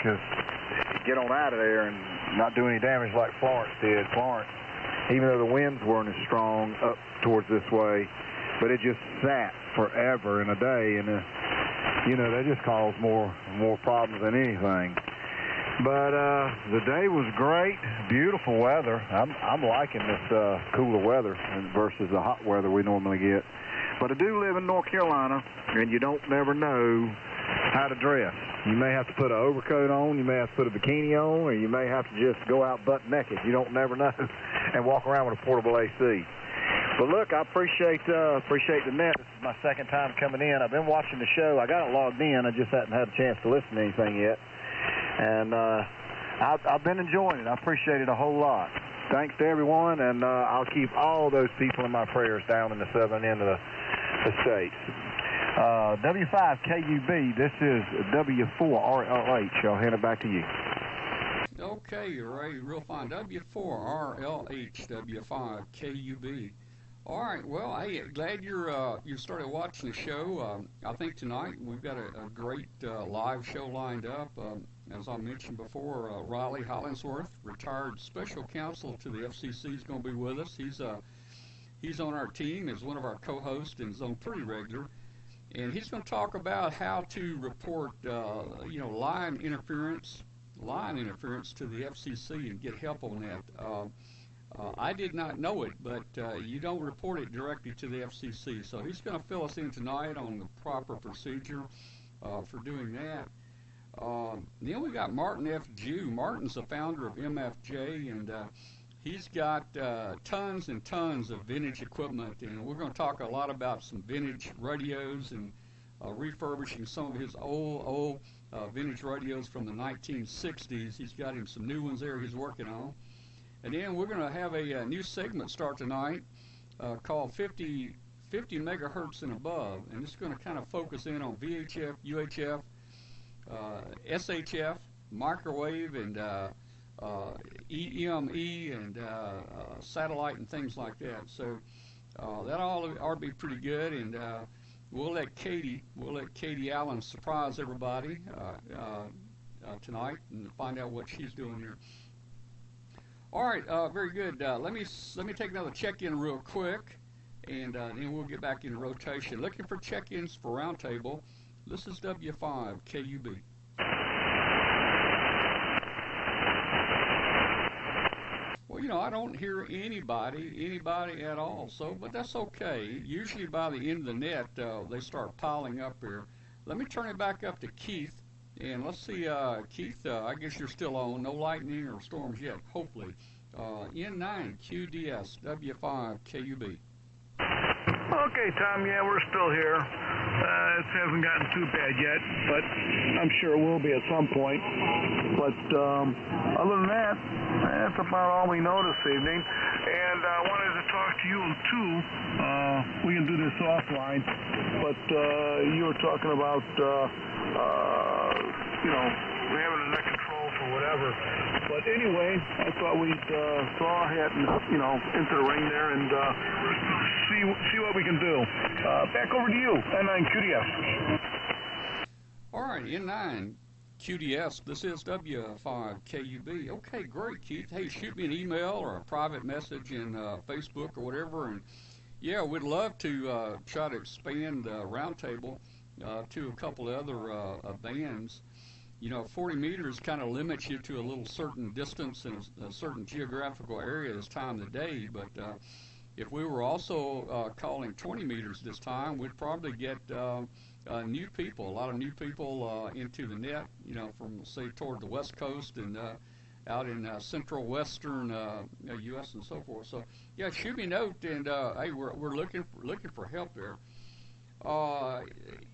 because get on out of there and not do any damage like Florence did. Florence, even though the winds weren't as strong up towards this way, but it just sat forever in a day, and you know, that just caused more problems than anything. But the day was great, beautiful weather. I'm liking this cooler weather versus the hot weather we normally get. But I do live in North Carolina, and you don't never know how to dress. You may have to put an overcoat on, you may have to put a bikini on, or you may have to just go out butt naked. You don't never know, and walk around with a portable AC. But look, I appreciate the net. This is my second time coming in. I've been watching the show. I got it logged in. I just hadn't had a chance to listen to anything yet. And I've been enjoying it. I appreciate it a whole lot. Thanks to everyone, and I'll keep all those people in my prayers down in the southern end of the state. W5KUB, this is W4RLH. I'll hand it back to you. Okay, Ray, real fine. W4RLH, W5KUB. All right, well, hey, glad you started watching the show. I think tonight we've got a great live show lined up. As I mentioned before, Riley Hollingsworth, retired special counsel to the FCC, is going to be with us. He's on our team as one of our co-hosts and is on pretty regular. And he's going to talk about how to report, line interference to the FCC and get help on that. I did not know it, but you don't report it directly to the FCC. So he's going to fill us in tonight on the proper procedure for doing that. Then we got Martin F. Jew. Martin's the founder of MFJ, and he's got tons and tons of vintage equipment. And we're going to talk a lot about some vintage radios and refurbishing some of his old vintage radios from the 1960s. He's got him some new ones there he's working on. And then we're going to have a new segment start tonight called 50 megahertz and above. And it's going to kind of focus in on VHF, UHF, SHF, microwave, and EME, and satellite, and things like that. So that all ought to be pretty good. And we'll let Katie Allen surprise everybody tonight and find out what she's doing here. All right, very good. Let me take another check-in real quick, and then we'll get back into rotation. Looking for check-ins for Roundtable. This is W5KUB. Well, I don't hear anybody at all. So, but that's okay. Usually by the end of the net, they start piling up here. Let me turn it back up to Keith. And let's see, Keith, I guess you're still on. No lightning or storms yet, hopefully. N9 QDS W5KUB. Okay, Tom, yeah, we're still here. It hasn't gotten too bad yet, but I'm sure it will be at some point. But other than that, that's about all we know this evening. And I wanted to talk to you, too. We can do this offline, but you were talking about, we're having a net control for whatever. But anyway, I thought we'd throw our hat, into the ring there and see what we can do. Back over to you, N9 QDS. All right, N9 QDS. This is W5KUB. Okay, great, Keith. Hey, shoot me an email or a private message in Facebook or whatever, and yeah, we'd love to try to expand Roundtable to a couple of other bands. 40 meters kind of limits you to a little certain distance in a certain geographical area this time of the day, but if we were also calling 20 meters this time, we'd probably get new people, a lot of new people into the net, from, say, toward the West Coast and out in central western U.S. and so forth. So, yeah, shoot me a note, and hey, we're looking for help there.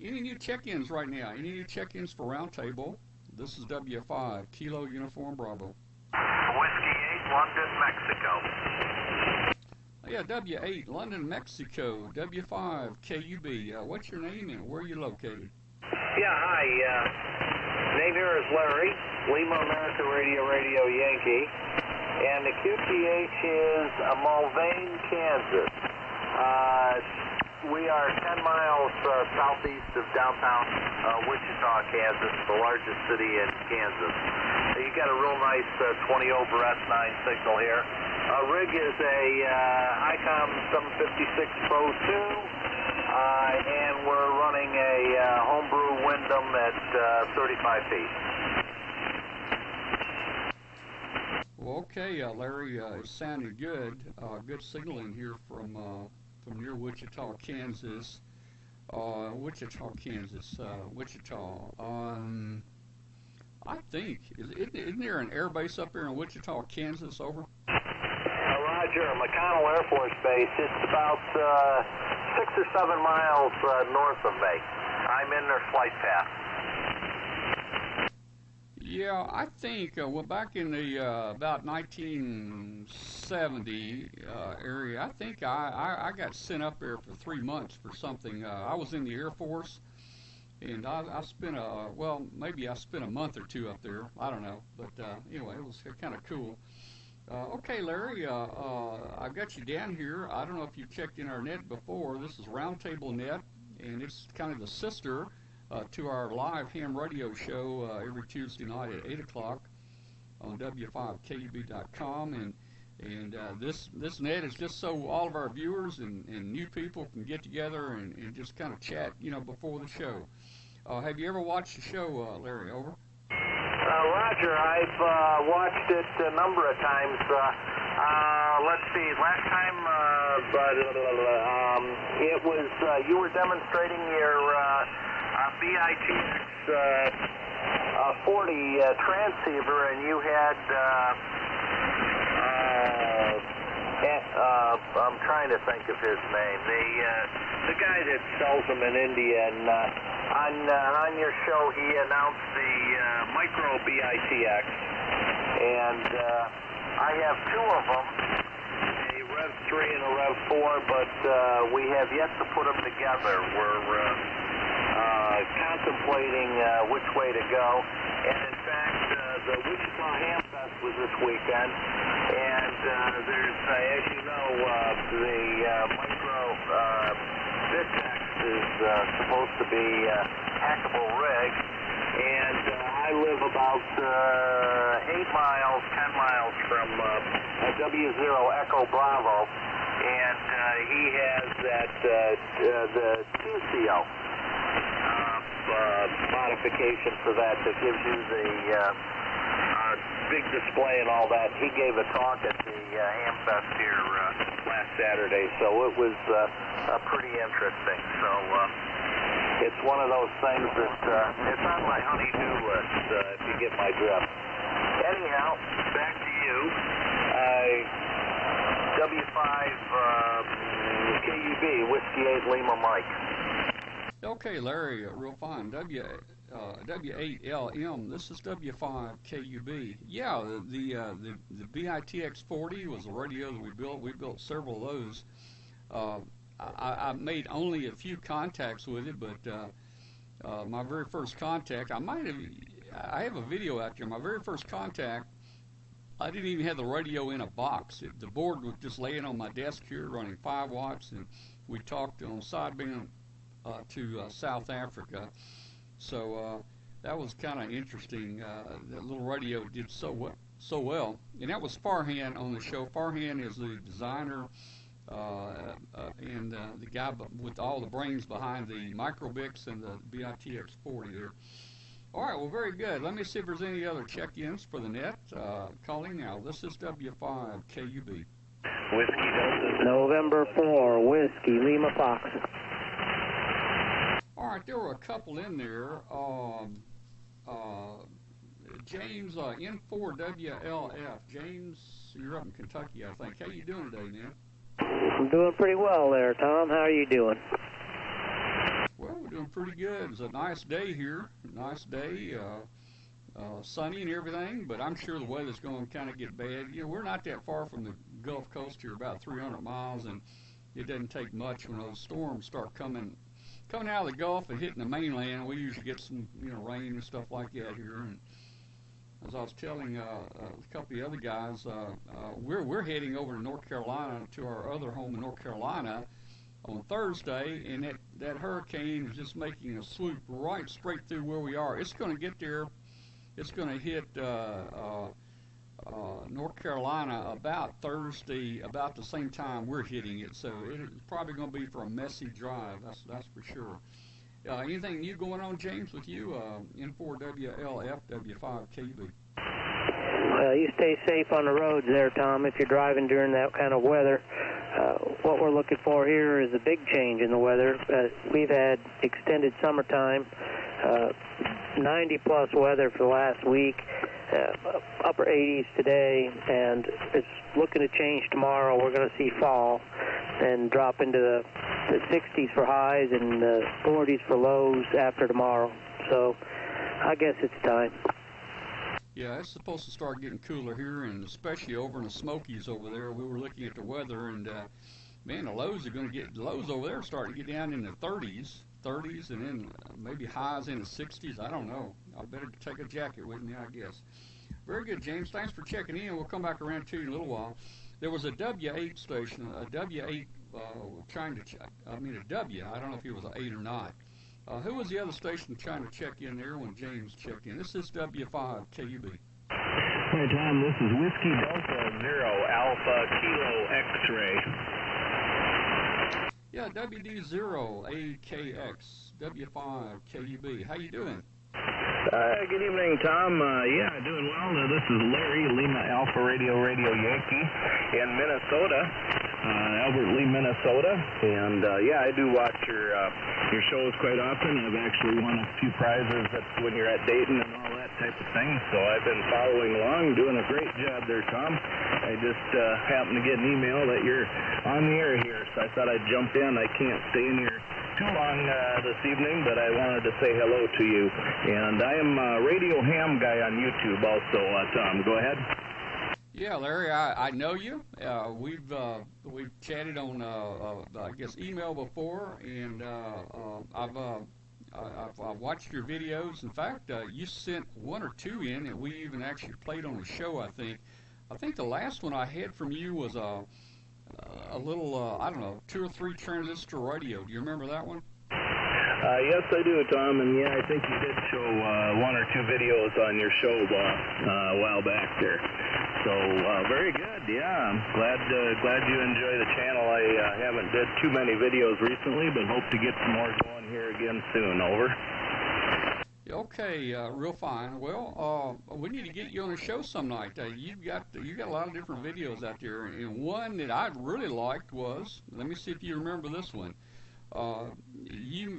Any new check-ins right now? Any new check-ins for Roundtable? This is W5, Kilo Uniform Bravo. Whiskey 8, London, Mexico. Yeah, W8, London, Mexico. W5, KUB. What's your name and where are you located? Yeah, hi. Name here is Larry, Lima America Radio Yankee. And the QTH is Mulvane, Kansas. We are 10 miles southeast of downtown Wichita, Kansas, the largest city in Kansas. You got a real nice 20 over S9 signal here. Rig is a ICOM 756 Pro 2, and we're running a homebrew Wyndham at 35 feet. Well, okay, Larry, it sounded good. Good signaling here from near Wichita, Kansas. Wichita, Kansas. Wichita. I think isn't there an air base up there in Wichita, Kansas? Over. Roger, McConnell Air Force Base. It's about 6 or 7 miles north of me. I'm in their flight path. Yeah, I think well, back in the about 1970 area, I think I got sent up there for 3 months for something. I was in the Air Force, and I spent maybe I spent a month or two up there. I don't know, but anyway, it was kind of cool. Okay, Larry, I've got you down here. I don't know if you've checked in our net before. This is Roundtable Net, and it's kind of the sister to our live ham radio show every Tuesday night at 8 o'clock on W5KUB.com. And this net is just so all of our viewers and new people can get together and just kind of chat, before the show. Have you ever watched the show, Larry? Over. Roger, I've watched it a number of times. Let's see, last time it was you were demonstrating your BITX 40 transceiver, and you had I'm trying to think of his name, the guy that sells them in India, and on your show he announced the micro BITX, and I have 2 of them, a Rev 3 and a Rev 4, but we have yet to put them together. We're contemplating which way to go, and in fact the Wichita Ham Fest was this weekend, and there's, as you know, the micro BitX is supposed to be a hackable rig, and I live about 8 miles, 10 miles from W0 Echo Bravo, and he has that the TCO modification for that gives you the big display and all that. He gave a talk at the Ham Fest here last Saturday, so it was pretty interesting. So it's one of those things that it's on my honey-do list, if you get my drift. Anyhow, back to you. W5 KUB, Whiskey 8 Lima Mike. Okay, Larry, real fine. W8LM. This is W5KUB. Yeah, the BITX 40 was a radio that we built. We built several of those. I made only a few contacts with it, but my very first contact, I have a video out there. My very first contact, I didn't even have the radio in a box. The board was just laying on my desk here, running 5 watts, and we talked on sideband to South Africa. So that was kind of interesting. That little radio did so well. And that was Farhan on the show. Farhan is the designer and the guy with all the brains behind the Microbix and the BITX 40 there. All right, well, very good. Let me see if there's any other check-ins for the net. Calling now. This is W5 KUB. Whiskey Delta. November 4, Whiskey, Lima Fox. All right, there were a couple in there. James, N4WLF. James, you're up in Kentucky, I think. How you doing today, man? I'm doing pretty well there, Tom. How are you doing? Well, we're doing pretty good. It's a nice day here. Nice day, sunny and everything, but I'm sure the weather's going to kind of get bad. We're not that far from the Gulf Coast here, about 300 miles, and it doesn't take much when those storms start coming out of the Gulf and hitting the mainland. We usually get some, rain and stuff like that here. And as I was telling a couple of the other guys, we're heading over to North Carolina, to our other home in North Carolina on Thursday, and that hurricane is just making a swoop right straight through where we are. It's going to get there. it's going to hit North Carolina about Thursday, about the same time we're hitting it. So it's probably going to be for a messy drive. That's for sure. Anything new going on, James, with you? N4WLF W5KB. Well, you stay safe on the roads there, Tom, if you're driving during that kind of weather. What we're looking for here is a big change in the weather. We've had extended summertime, 90-plus weather for the last week, upper 80s today, and it's looking to change tomorrow. We're going to see fall and drop into the 60s for highs and 40s for lows after tomorrow. So I guess it's time. Yeah, it's supposed to start getting cooler here, and especially over in the Smokies over there. We were looking at the weather, and man, the lows over there starting to get down in the 30s, and then maybe highs in the 60s. I don't know. I better take a jacket with me, I guess. Very good, James. Thanks for checking in. We'll come back around to you in a little while. There was a W8 station, a W8 trying to check. I mean, a W. I don't know if it was an 8 or not. Who was the other station trying to check in there when James checked in? This is W5 KUB. Hey, Tom, this is Whiskey Delta 0 Alpha Kilo X-Ray. Yeah, WD0AKX, W5 KUB. How you doing? Good evening, Tom. Yeah, doing well. This is Larry, Lima Alpha Radio Yankee in Minnesota, Albert Lee, Minnesota. And yeah, I do watch your shows quite often. I've actually won a few prizes when you're at Dayton and all that type of thing. So I've been following along, doing a great job there, Tom. I just happened to get an email that you're on the air here, so I thought I'd jump in. I can't stay in here too long this evening, but I wanted to say hello to you. And I am a Radio Ham guy on YouTube also, Tom. Go ahead. Yeah, Larry, I know you. We've chatted on I guess email before, and I've watched your videos. In fact, you sent one or two in, and we even actually played on the show. I think the last one I had from you was a little I don't know, 2 or 3 transistor radio. Do you remember that one? Yes, I do, Tom, and yeah, I think you did show 1 or 2 videos on your show a while back there. So very good. Yeah, I'm glad you enjoy the channel. I haven't did too many videos recently, but hope to get some more going here again soon. Over. Okay, real fine. Well, we need to get you on the show some night. You got a lot of different videos out there, and one that I really liked was, let me see if you remember this one. You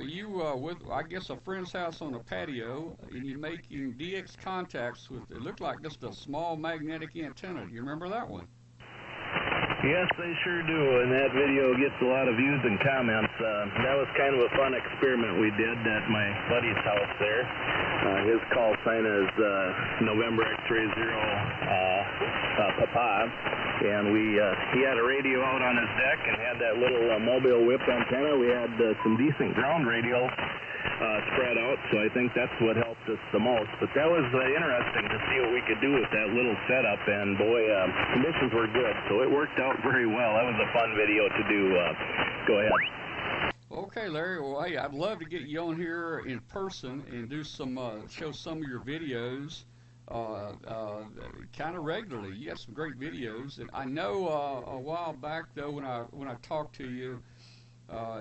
with, I guess, a friend's house on a patio, and you're making DX contacts with, it looked like just a small magnetic antenna. Do you remember that one? Yes, they sure do, and that video gets a lot of views and comments. That was kind of a fun experiment we did at my buddy's house there. His call sign is November X-Ray 0 Papa, and he had a radio out on his deck and had that little mobile whip antenna. We had some decent ground radio spread out, so I think that's what helped us the most. But that was interesting to see what we could do with that little setup, and boy, conditions were good, so it worked out very well. That was a fun video to do. Go ahead. Okay, Larry. Well, hey, I'd love to get you on here in person and do some show some of your videos kind of regularly. You got some great videos, and I know a while back though when I talked to you,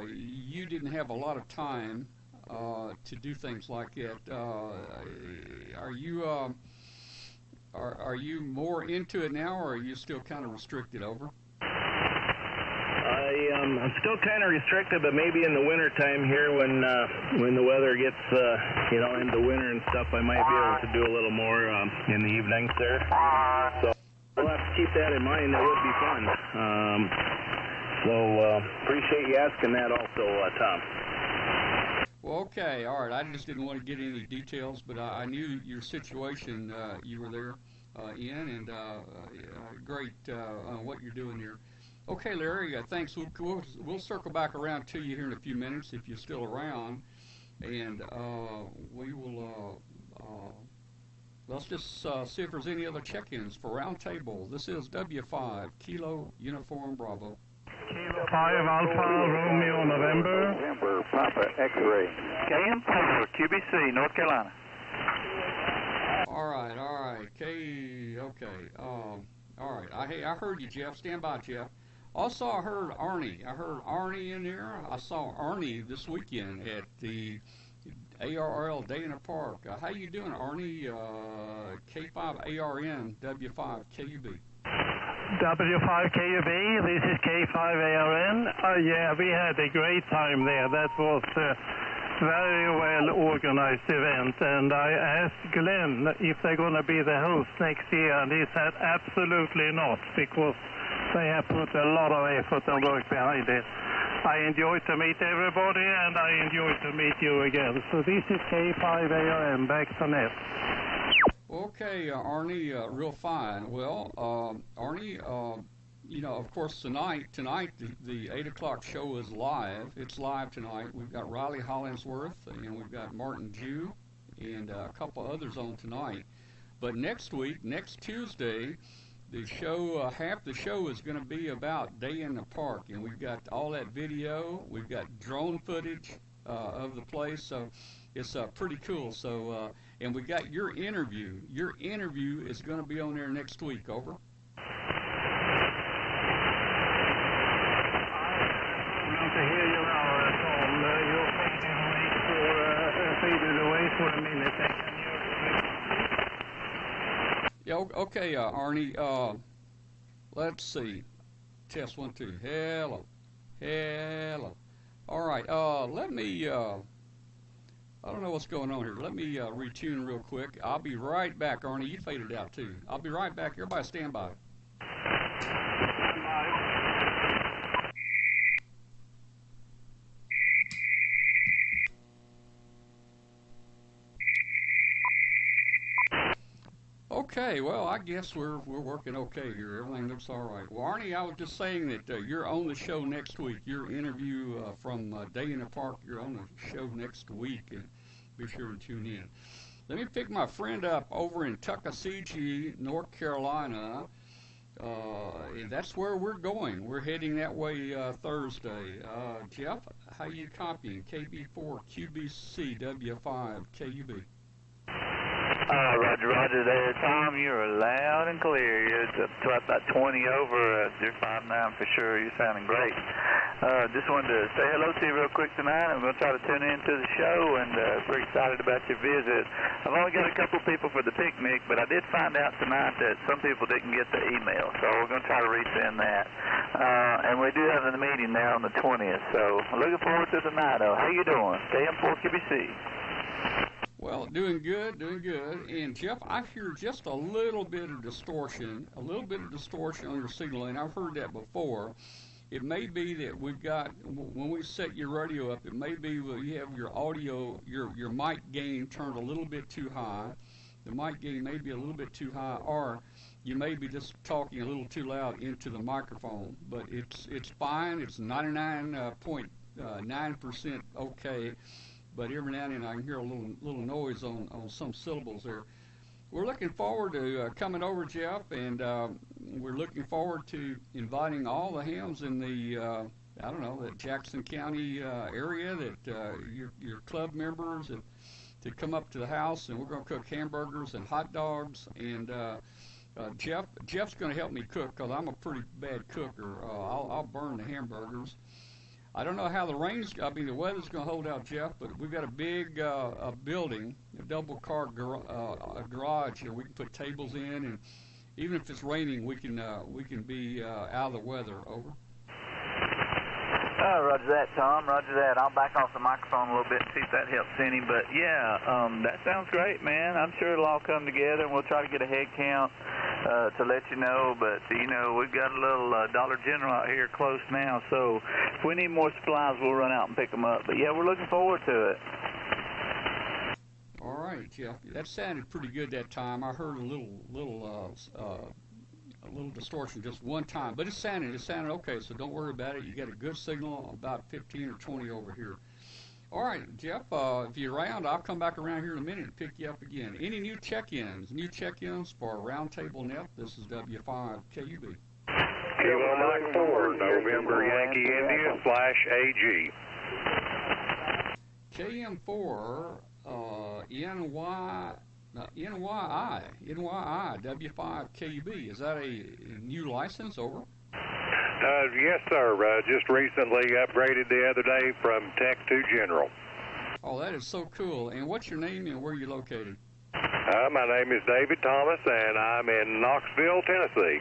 you didn't have a lot of time to do things like that. Are you more into it now, or are you still kind of restricted? Over. I'm still kind of restricted, but maybe in the winter time here, when the weather gets into winter and stuff, I might be able to do a little more in the evenings there. So we'll have to keep that in mind. That would be fun. So appreciate you asking that also, Tom. Well, okay, all right. I just didn't want to get any details, but I knew your situation you were there in, and great on what you're doing here. Okay, Larry, thanks. We'll circle back around to you here in a few minutes if you're still around, and we will. Let's just see if there's any other check-ins for Roundtable. This is W5 Kilo Uniform Bravo. Kilo 5 Alpha Romeo November. November Papa X-Ray. KM4 QBC North Carolina. All right. Okay. All right. Hey, I heard you, Jeff. Stand by, Jeff. Also, I heard Arnie. I heard Arnie in there. I saw Arnie this weekend at the ARL Day in the Park. How you doing, Arnie? K5ARN W5KUB. W5KUB, this is K5ARN. Yeah, we had a great time there. That was a very well organized event, and I asked Glenn if they're going to be the host next year, and he said absolutely not, because they have put a lot of effort and work behind it. I enjoyed to meet everybody, and I enjoyed to meet you again. So this is K5ARN, back to net. Okay, Arnie, real fine. Well, Arnie, you know, of course, tonight the 8 o'clock show is live. It's live tonight. We've got Riley Hollingsworth, and we've got Martin Jew, and a couple others on tonight. But next week, next Tuesday, the show, half the show is going to be about Day in the Park, and we've got all that video. We've got drone footage of the place, so it's pretty cool. So, and we got your interview. Your interview is going to be on there next week. Over. To hear you now, Tom, you're faded away for a minute. Can you... Yeah, okay, Arnie. Let's see. Test 1, 2. Hello. All right. Let me. I don't know what's going on here. Let me retune real quick. I'll be right back, Arnie. You faded out too. I'll be right back. Everybody, stand by. Okay, well, I guess we're working okay here. Everything looks all right. Well, Arnie, I was just saying that you're on the show next week. Your interview from Day in the Park, you're on the show next week, and be sure to tune in. Let me pick my friend up over in Tuckasegee, North Carolina. And that's where we're going. We're heading that way Thursday. Jeff, how you copying? KB4 QBC W5 KUB. Roger there, Tom. You're loud and clear. You're about 20 over. You're 5'9" for sure. You're sounding great. Just wanted to say hello to you real quick tonight. I'm going to try to tune into the show, and pretty excited about your visit. I've only got a couple people for the picnic, but I did find out tonight that some people didn't get the email, so we're going to try to resend that. And we do have the meeting now on the 20th, so looking forward to tonight. How you doing? KM4QBC. Well, doing good. And Jeff, I hear just a little bit of distortion on your signal, and I've heard that before. It may be that we've got, when we set your radio up, it may be you have your audio, your mic gain turned a little bit too high. The mic gain may be a little bit too high, or you may be just talking a little too loud into the microphone. But it's fine. It's 99.9% okay. But every now and then I can hear a little noise on some syllables there. We're looking forward to coming over, Jeff, and we're looking forward to inviting all the hams in the, the Jackson County area, that your club members to come up to the house, and we're going to cook hamburgers and hot dogs. And Jeff's going to help me cook, because I'm a pretty bad cooker. I'll burn the hamburgers. I don't know how the weather's going to hold out, Jeff, but we've got a big building, a double-car garage, and we can put tables in, and even if it's raining, we can be out of the weather. Over. Roger that, Tom. Roger that. I'll back off the microphone a little bit and see if that helps any. But, yeah, that sounds great, man. I'm sure it'll all come together, and we'll try to get a head count to let you know. But, we've got a little Dollar General out here close now, so if we need more supplies, we'll run out and pick them up. But, yeah, we're looking forward to it. All right, Jeff. That sounded pretty good that time. I heard a little distortion just one time, but it sounded okay, so don't worry about it. You got a good signal, about 15 or 20 over here. All right, Jeff, if you're around, I'll come back around here in a minute and pick you up again. Any new check-ins for Roundtable Net? This is W5 KUB. Kilo Mike 4, November Yankee India /AG. KM4, NY NYI, W5KUB. Is that a new license? Over. Yes, sir. Just recently upgraded the other day from Tech to General. Oh, that is so cool. And what's your name and where are you located? My name is David Thomas, and I'm in Knoxville, Tennessee.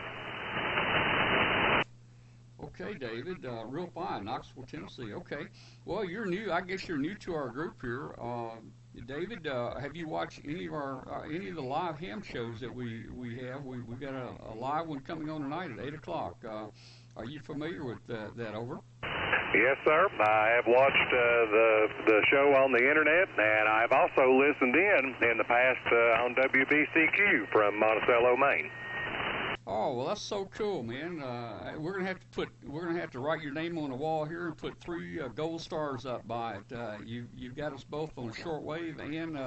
Okay, David. Real fine. Knoxville, Tennessee. Okay. Well, you're new. I guess you're new to our group here. David, have you watched any of the live ham shows that we have? We've got a live one coming on tonight at 8 o'clock. Are you familiar with that? Over. Yes, sir. I have watched the show on the internet, and I've also listened in the past on WBCQ from Monticello, Maine. Oh, well, that's so cool, man. We're gonna have to write your name on the wall here and put 3 gold stars up by it. You've got us both on shortwave and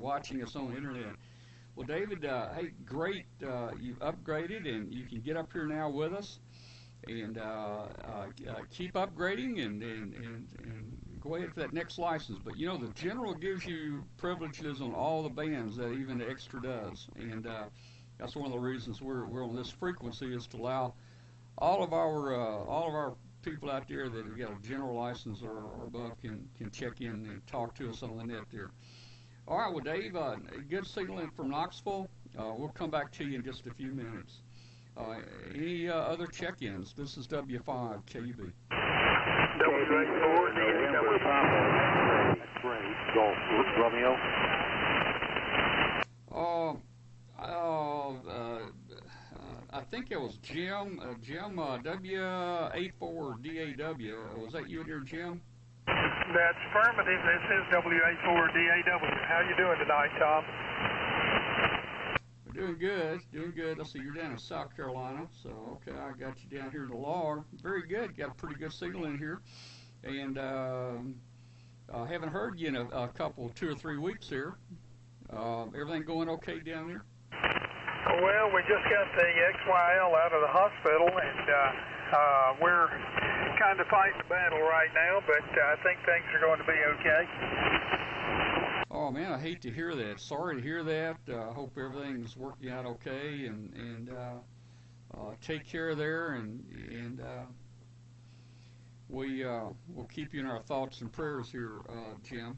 watching us on the internet. Well, David, hey, great. You've upgraded and you can get up here now with us. And keep upgrading and go ahead for that next license. But you know, the General gives you privileges on all the bands that even the Extra does, and that's one of the reasons we're on this frequency, is to allow all of our people out there that have got a General license or above can check in and talk to us on the net there. All right, well, Dave, good signaling from Knoxville. We'll come back to you in just a few minutes. Any other check-ins? This is W5KUB. W84, November Papa, X-ray, Golf, Romeo. I think it was Jim, W84DAW. Was that you there, Jim? That's affirmative. This is W84DAW. How you doing tonight, Tom? Doing good. Let's see, you're down in South Carolina, so okay, I got you down here in the law. Very good, got a pretty good signal in here, and I haven't heard you in a couple, 2 or 3 weeks here. Everything going okay down there? Well, we just got the XYL out of the hospital, and we're kind of fighting the battle right now, but I think things are going to be okay. Oh man, I hate to hear that. Sorry to hear that. Hope everything's working out okay, and take care there, and we'll keep you in our thoughts and prayers here, Jim.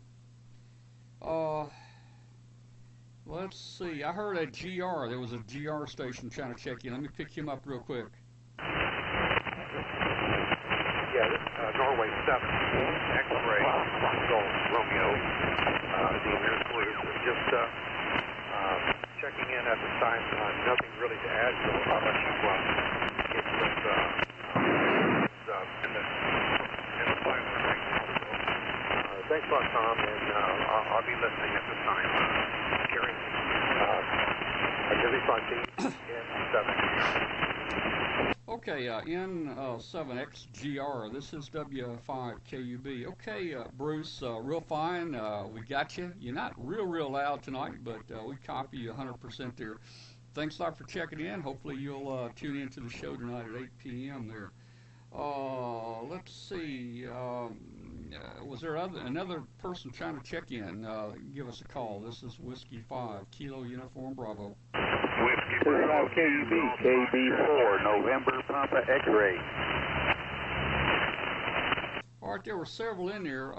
Let's see. I heard a GR. There was a GR station trying to check in. Let me pick him up real quick. Yeah, this is Norway 7, X-ray, Golf, Romeo. The American Group is just checking in at this time. Nothing really to add, so I'll let you get with in the final right now. So, thanks a lot, Tom, and I'll be listening at this time. Hearing W5K in 7. Okay, N7XGR, this is W5KUB. Okay, Bruce, real fine, we got you. You're not real loud tonight, but we copy you 100% there. Thanks a lot for checking in. Hopefully you'll tune into the show tonight at 8 p.m. there. Let's see, was there another person trying to check in? Give us a call. This is Whiskey 5, Kilo Uniform Bravo. Whiskey Bravo, KUB, KB4, November Papa X-ray. All right, there were several in there.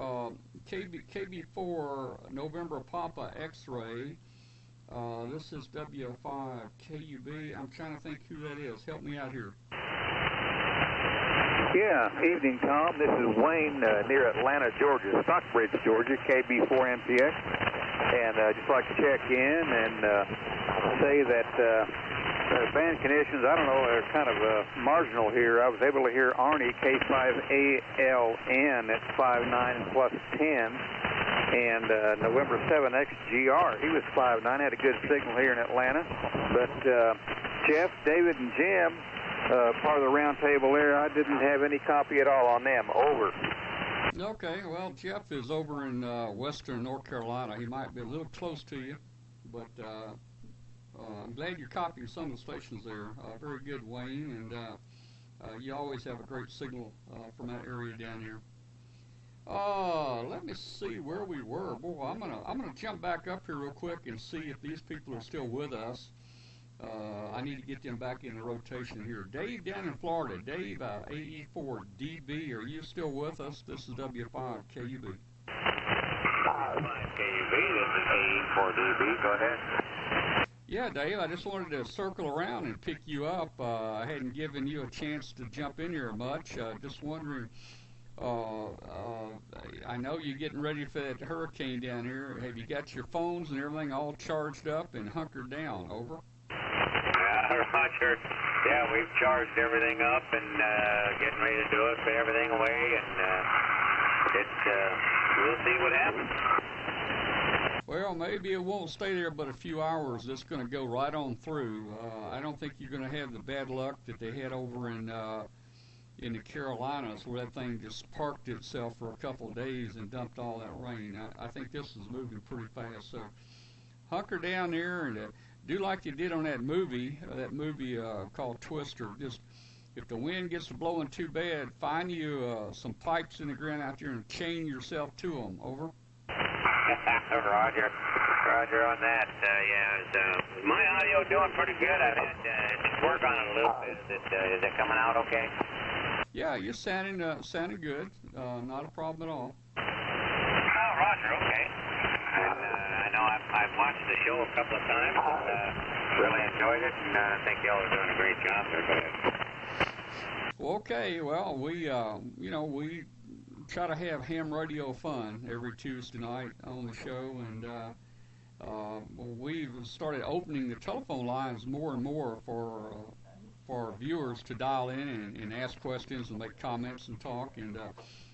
KB4, November Papa X-ray. This is W5KUB. I'm trying to think who that is. Help me out here. Yeah, evening, Tom. This is Wayne near Atlanta, Georgia, Stockbridge, Georgia, KB4MPX. And I'd just like to check in and say that band conditions, I don't know, are kind of marginal here. I was able to hear Arnie, K5ALN at 5.9 and plus 10. And November 7XGR, he was 5.9, had a good signal here in Atlanta. But Jeff, David, and Jim, part of the Roundtable there, I didn't have any copy at all on them. Over. Okay, well, Jeff is over in western North Carolina. He might be a little close to you, but I'm glad you're copying some of the stations there. Very good, Wayne, and you always have a great signal from that area down here. Let me see where we were. Boy, I'm gonna jump back up here real quick and see if these people are still with us. I need to get them back in the rotation here. Dave down in Florida. Dave, AE4DB, are you still with us? This is W5 KUB. KUB, this is AE4DB. Go ahead. Yeah, Dave, I just wanted to circle around and pick you up. I hadn't given you a chance to jump in here much. Just wondering, I know you're getting ready for that hurricane down here. Have you got your phones and everything all charged up and hunkered down? Over. Roger. Yeah, we've charged everything up and getting ready to do it, put everything away, and we'll see what happens. Well, maybe it won't stay there but a few hours. It's going to go right on through. I don't think you're going to have the bad luck that they had over in the Carolinas, where that thing just parked itself for a couple of days and dumped all that rain. I think this is moving pretty fast. So hunker down there and do like you did on that movie called Twister. Just if the wind gets to blowing too bad, find you some pipes in the ground out there and chain yourself to them. Over. Roger on that. Is my audio doing pretty good? I've had work on it a little bit. Is it coming out okay? Yeah, you're sounding good. Not a problem at all. Oh, Roger, okay. I know I've watched the show a couple of times and really enjoyed it, and I think y'all are doing a great job there. Go ahead. Well, okay. Well, we try to have ham radio fun every Tuesday night on the show, and we've started opening the telephone lines more and more for our viewers to dial in and ask questions and make comments and talk, and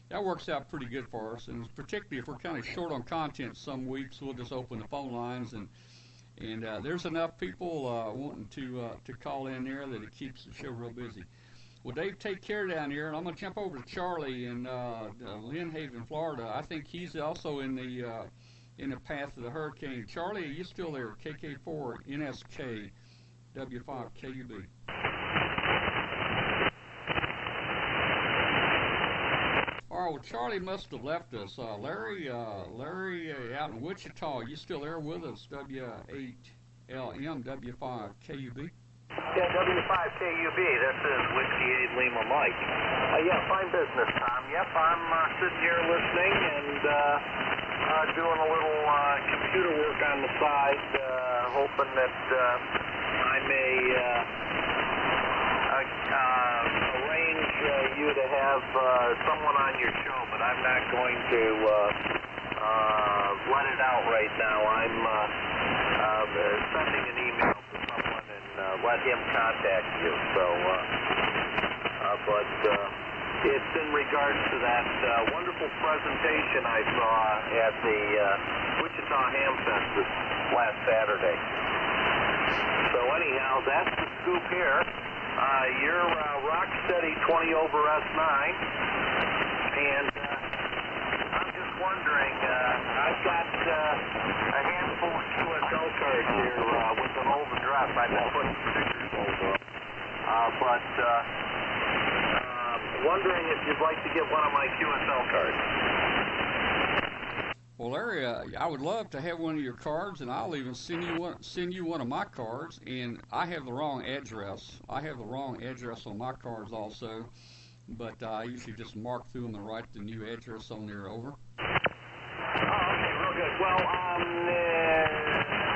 that works out pretty good for us. And particularly if we're kind of short on content some weeks, we'll just open the phone lines, and there's enough people wanting to call in there that it keeps the show real busy. Well, Dave, take care down here, and I'm going to jump over to Charlie in Lynn Haven, Florida. I think he's also in the path of the hurricane. Charlie, are you still there? KK4 NSK W5 KUB. All right, well, Charlie must have left us. Larry out in Wichita, you still there with us? W8LM W5 KUB. Yeah, W5 KUB, this is Whiskey 8 Lima Mike. Yeah, fine business, Tom. Yep, I'm sitting here listening and doing a little computer work on the side, hoping that I may arrange you to have someone on your show, but I'm not going to let it out right now. I'm sending an email to someone and let him contact you. So, but it's in regards to that wonderful presentation I saw at the Wichita Ham Fest this last Saturday. So anyhow, that's the scoop here. You're rock steady 20 over S9, and I'm just wondering, I've got a handful of QSL cards here with an old address. I've been putting stickers over them. But wondering if you'd like to get one of my QSL cards. Well, Larry, I would love to have one of your cards, and I'll even send you one of my cards. And I have the wrong address. I have the wrong address on my cards also, but I usually just mark through them and write the new address on there. Over. Oh, okay, real good. Well, I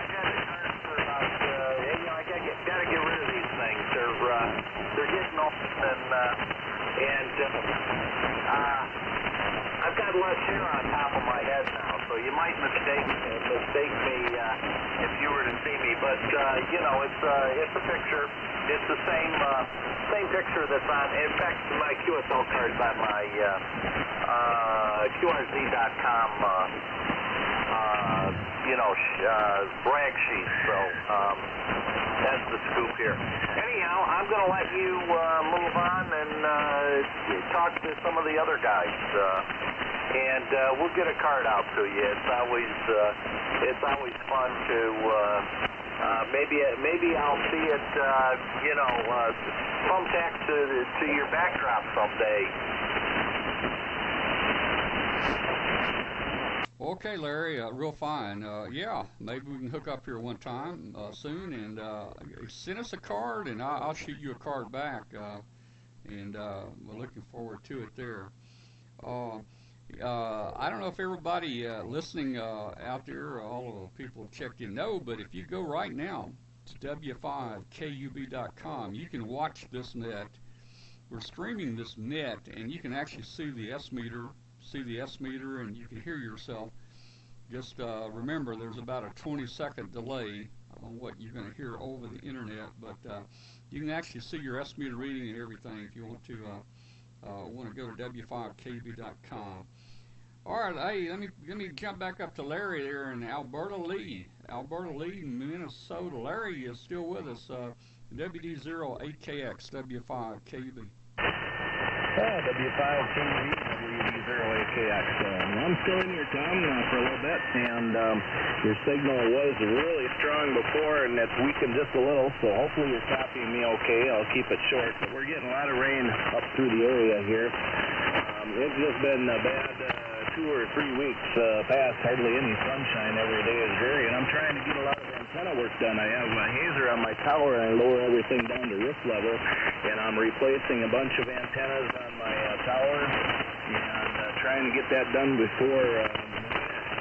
got the cards for about, I gotta get rid of these things. They're getting old, and I've got less hair on top of my head now, so you might mistake me if you were to see me. But it's a picture. It's the same picture that's on. In fact, my QSL card's on my QRZ.com. Brag sheet. So that's the scoop here. Anyhow, I'm going to let you move on and talk to some of the other guys, and we'll get a card out to you. It's always fun to maybe I'll see it thumbtack to your backdrop someday. Okay, Larry, real fine. Yeah, maybe we can hook up here one time soon, and send us a card, and I'll shoot you a card back. And we're looking forward to it there. I don't know if everybody listening out there, all of the people checked in, know, but if you go right now to w5kub.com, you can watch this net. We're streaming this net, and you can actually see the S meter, and you can hear yourself. Just remember, there's about a 20-second delay on what you're going to hear over the internet, but you can actually see your S meter reading and everything if you want to go to w5kub.com. All right, hey, let me jump back up to Larry there in Alberta Lee, Minnesota. Larry is still with us. WD08KX, W5KUB. W5KUB, WD08KX. I'm still in here, Tom, for a little bit, and your signal was really strong before, and it's weakened just a little, so hopefully you're copying me okay. I'll keep it short, but we're getting a lot of rain up through the area here. It's just been a bad 2 or 3 weeks past, hardly any sunshine every day is dreary, and I'm trying to get a lot of antenna work done. I have a hazer on my tower, and I lower everything down to roof level, and I'm replacing a bunch of antennas on my tower, and trying to get that done before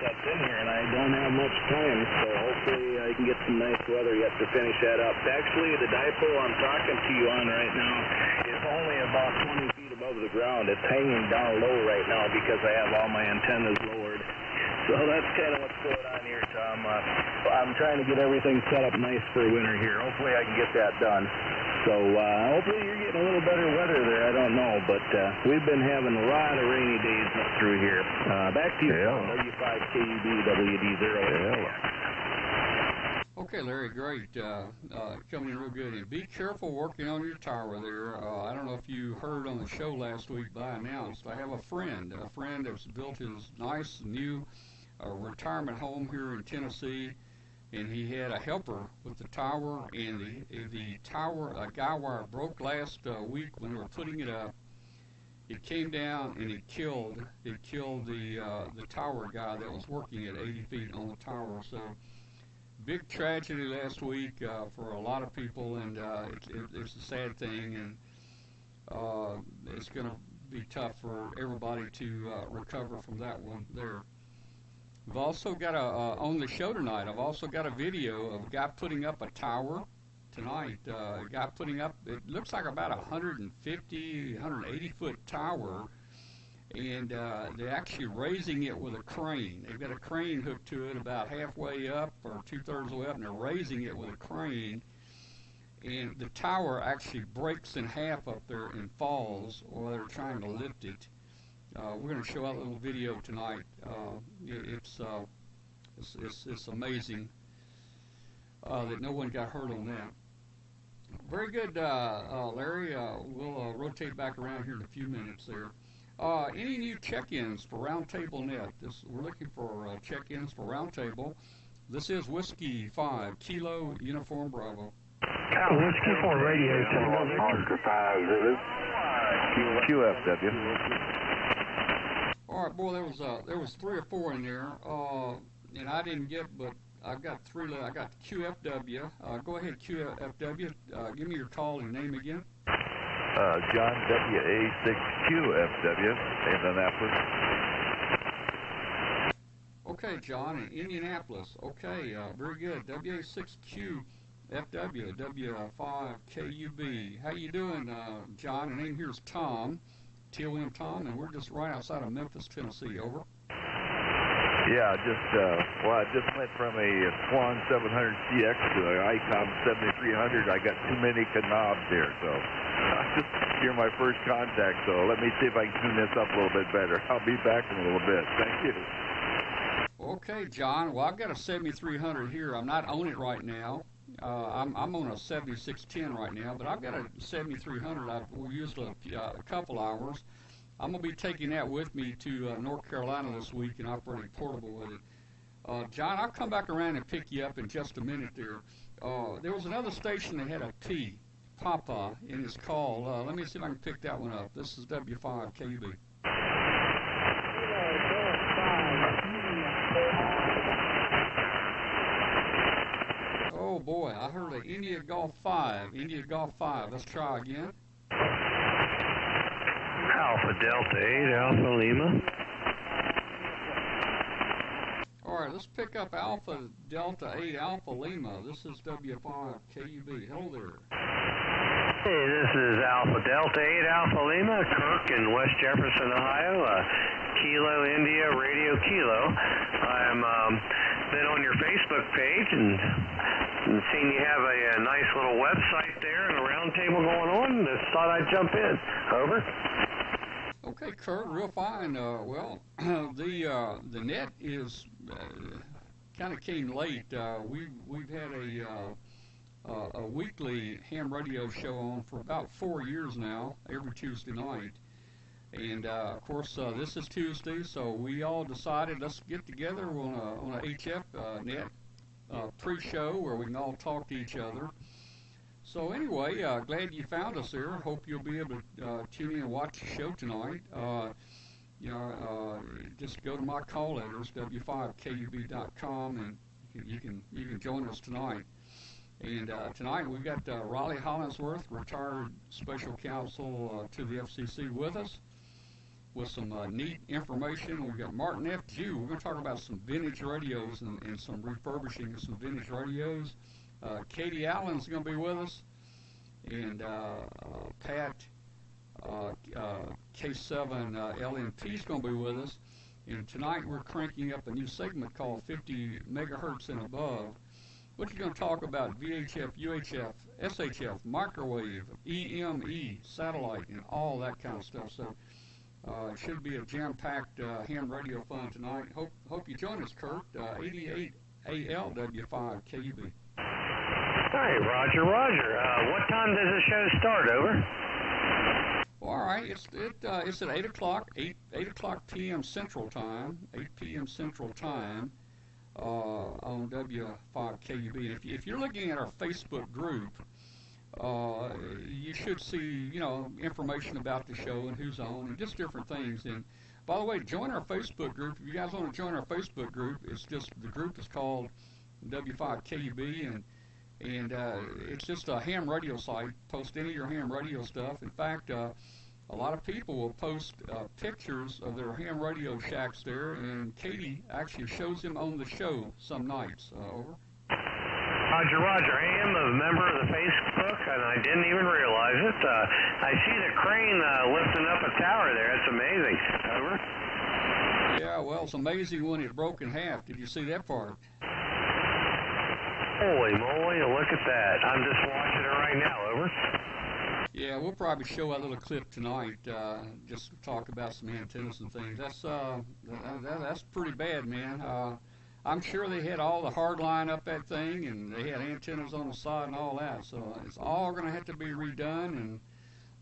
sets in here, and I don't have much time, so hopefully I can get some nice weather yet to finish that up. Actually, the dipole I'm talking to you on right now is only about 20 feet above the ground. It's hanging down low right now because I have all my antennas lowered. So that's kind of what's going on here, Tom. I'm trying to get everything set up nice for winter here. Hopefully I can get that done. So hopefully you're getting a little better weather there. I don't know, but we've been having a lot of rainy days up through here. Back to you, W5KUB, WD08. Okay, Larry, great. Coming in real good. And be careful working on your tower there. I don't know if you heard on the show last week, but I announced I have a friend that's built his nice new retirement home here in Tennessee, and he had a helper with the tower, and the tower, guy wire broke last week when they were putting it up. It came down and it killed the tower guy that was working at 80 feet on the tower. So big tragedy last week for a lot of people, and it's a sad thing, and it's going to be tough for everybody to recover from that one there. We've also got on the show tonight, I've also got a video of a guy putting up a tower tonight. A guy putting up, it looks like about 150, 180-foot tower, and they're actually raising it with a crane. They've got a crane hooked to it about halfway up or 2/3 of the way up, and they're raising it with a crane. And the tower actually breaks in half up there and falls while they're trying to lift it. We're going to show out a little video tonight. It's amazing that no one got hurt on that. Very good, Larry. We'll rotate back around here in a few minutes there. Any new check-ins for Roundtable Net? We're looking for check-ins for Roundtable. This is Whiskey 5, Kilo Uniform Bravo. Whiskey 4 radio. Oscar 5, QFW. All right, boy, there was 3 or 4 in there, and I didn't get, but I've got 3. I got QFW. Go ahead, QFW. Give me your call and name again. John WA6QFW, Indianapolis. Okay, John in Indianapolis. Okay, very good. WA6QFW, W5KUB. How you doing, John? My name here is Tom, TOM Tom, and we're just right outside of Memphis, Tennessee. Over. Yeah, I just went from a Swan 700CX to an ICOM 7300. I got too many knobs here, so you're my first contact, so let me see if I can tune this up a little bit better. I'll be back in a little bit. Thank you. Okay, John. Well, I've got a 7300 here. I'm not on it right now. I'm on a 7610 right now, but I've got a 7300. I've used a couple hours. I'm going to be taking that with me to North Carolina this week and operating portable with it. John, I'll come back around and pick you up in just a minute there. There was another station that had a P, Papa, in his call. Let me see if I can pick that one up. This is W5KUB. Golf 5. India Golf 5. Let's try again. Alpha Delta 8, Alpha Lima. All right, let's pick up Alpha Delta 8, Alpha Lima. This is W5 KUB. Hello there. Hey, this is Alpha Delta 8, Alpha Lima, Kirk in West Jefferson, Ohio. Kilo India Radio Kilo. I'm been on your Facebook page and seen you have a nice little website there and a roundtable going on. Just thought I'd jump in. Over. Okay, Kurt, real fine. Well, the net is kind of came late. We've had a weekly ham radio show on for about 4 years now, every Tuesday night. And of course, this is Tuesday, so we all decided let's get together on a HF net pre-show where we can all talk to each other. So anyway, glad you found us here. Hope you'll be able to tune in and watch the show tonight. Just go to my call letters, w5kub.com, and you can join us tonight. And tonight we've got Raleigh Hollingsworth, retired special counsel to the FCC, with us with some neat information. We've got Martin F. Jew. We're going to talk about some vintage radios and some refurbishing of some vintage radios. Katie Allen's going to be with us, and Pat K7 LNP is going to be with us. And tonight we're cranking up a new segment called 50 megahertz and above, which is going to talk about VHF, UHF, SHF, microwave, EME, satellite, and all that kind of stuff. So it should be a jam-packed ham radio fun tonight. Hope you join us, Kurt. 88 ALW5 KUB. Hey, Roger. What time does the show start? Over. All right, it's at 8 o'clock, 8 o'clock p.m. Central Time, 8 p.m. Central Time on W5KUB. If you're looking at our Facebook group, you should see, information about the show and who's on and just different things. And by the way, join our Facebook group. If you guys want to join our Facebook group, it's just, the group is called W5KUB, and it's just a ham radio site. Post any of your ham radio stuff. In fact, a lot of people will post pictures of their ham radio shacks there, and Katie actually shows them on the show some nights. Over. Roger. I am a member of the Facebook, and I didn't even realize it. I see the crane lifting up a tower there. It's amazing. Over. Yeah, well, it's amazing when it broke in half. Did you see that part? Holy moly, look at that. I'm just watching it right now. Over. Yeah, we'll probably show a little clip tonight, just to talk about some antennas and things. That's pretty bad, man. I'm sure they had all the hard line up that thing, and they had antennas on the side and all that. So it's all going to have to be redone, and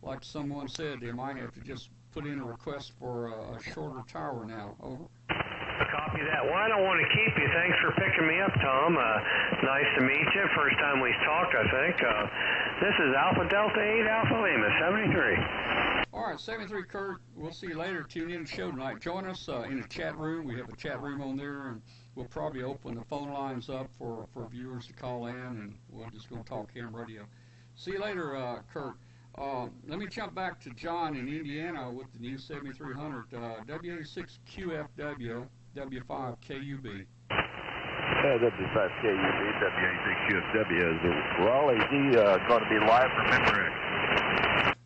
like someone said, they might have to just put in a request for a shorter tower now. Over. Copy that. Well, I don't want to keep you. Thanks for picking me up, Tom. Nice to meet you. First time we've talked, I think. This is Alpha Delta 8, Alpha Lima, 73. All right, 73, Kurt. We'll see you later. Tune in to the show tonight. Join us in the chat room. We have a chat room on there, and we'll probably open the phone lines up for viewers to call in, and we're just going to talk ham radio. See you later, Kurt. Let me jump back to John in Indiana with the new 7300 W86QFW W5KUB. W5KUB, W86QFW. Is Raleigh, is he going to be live from Memory?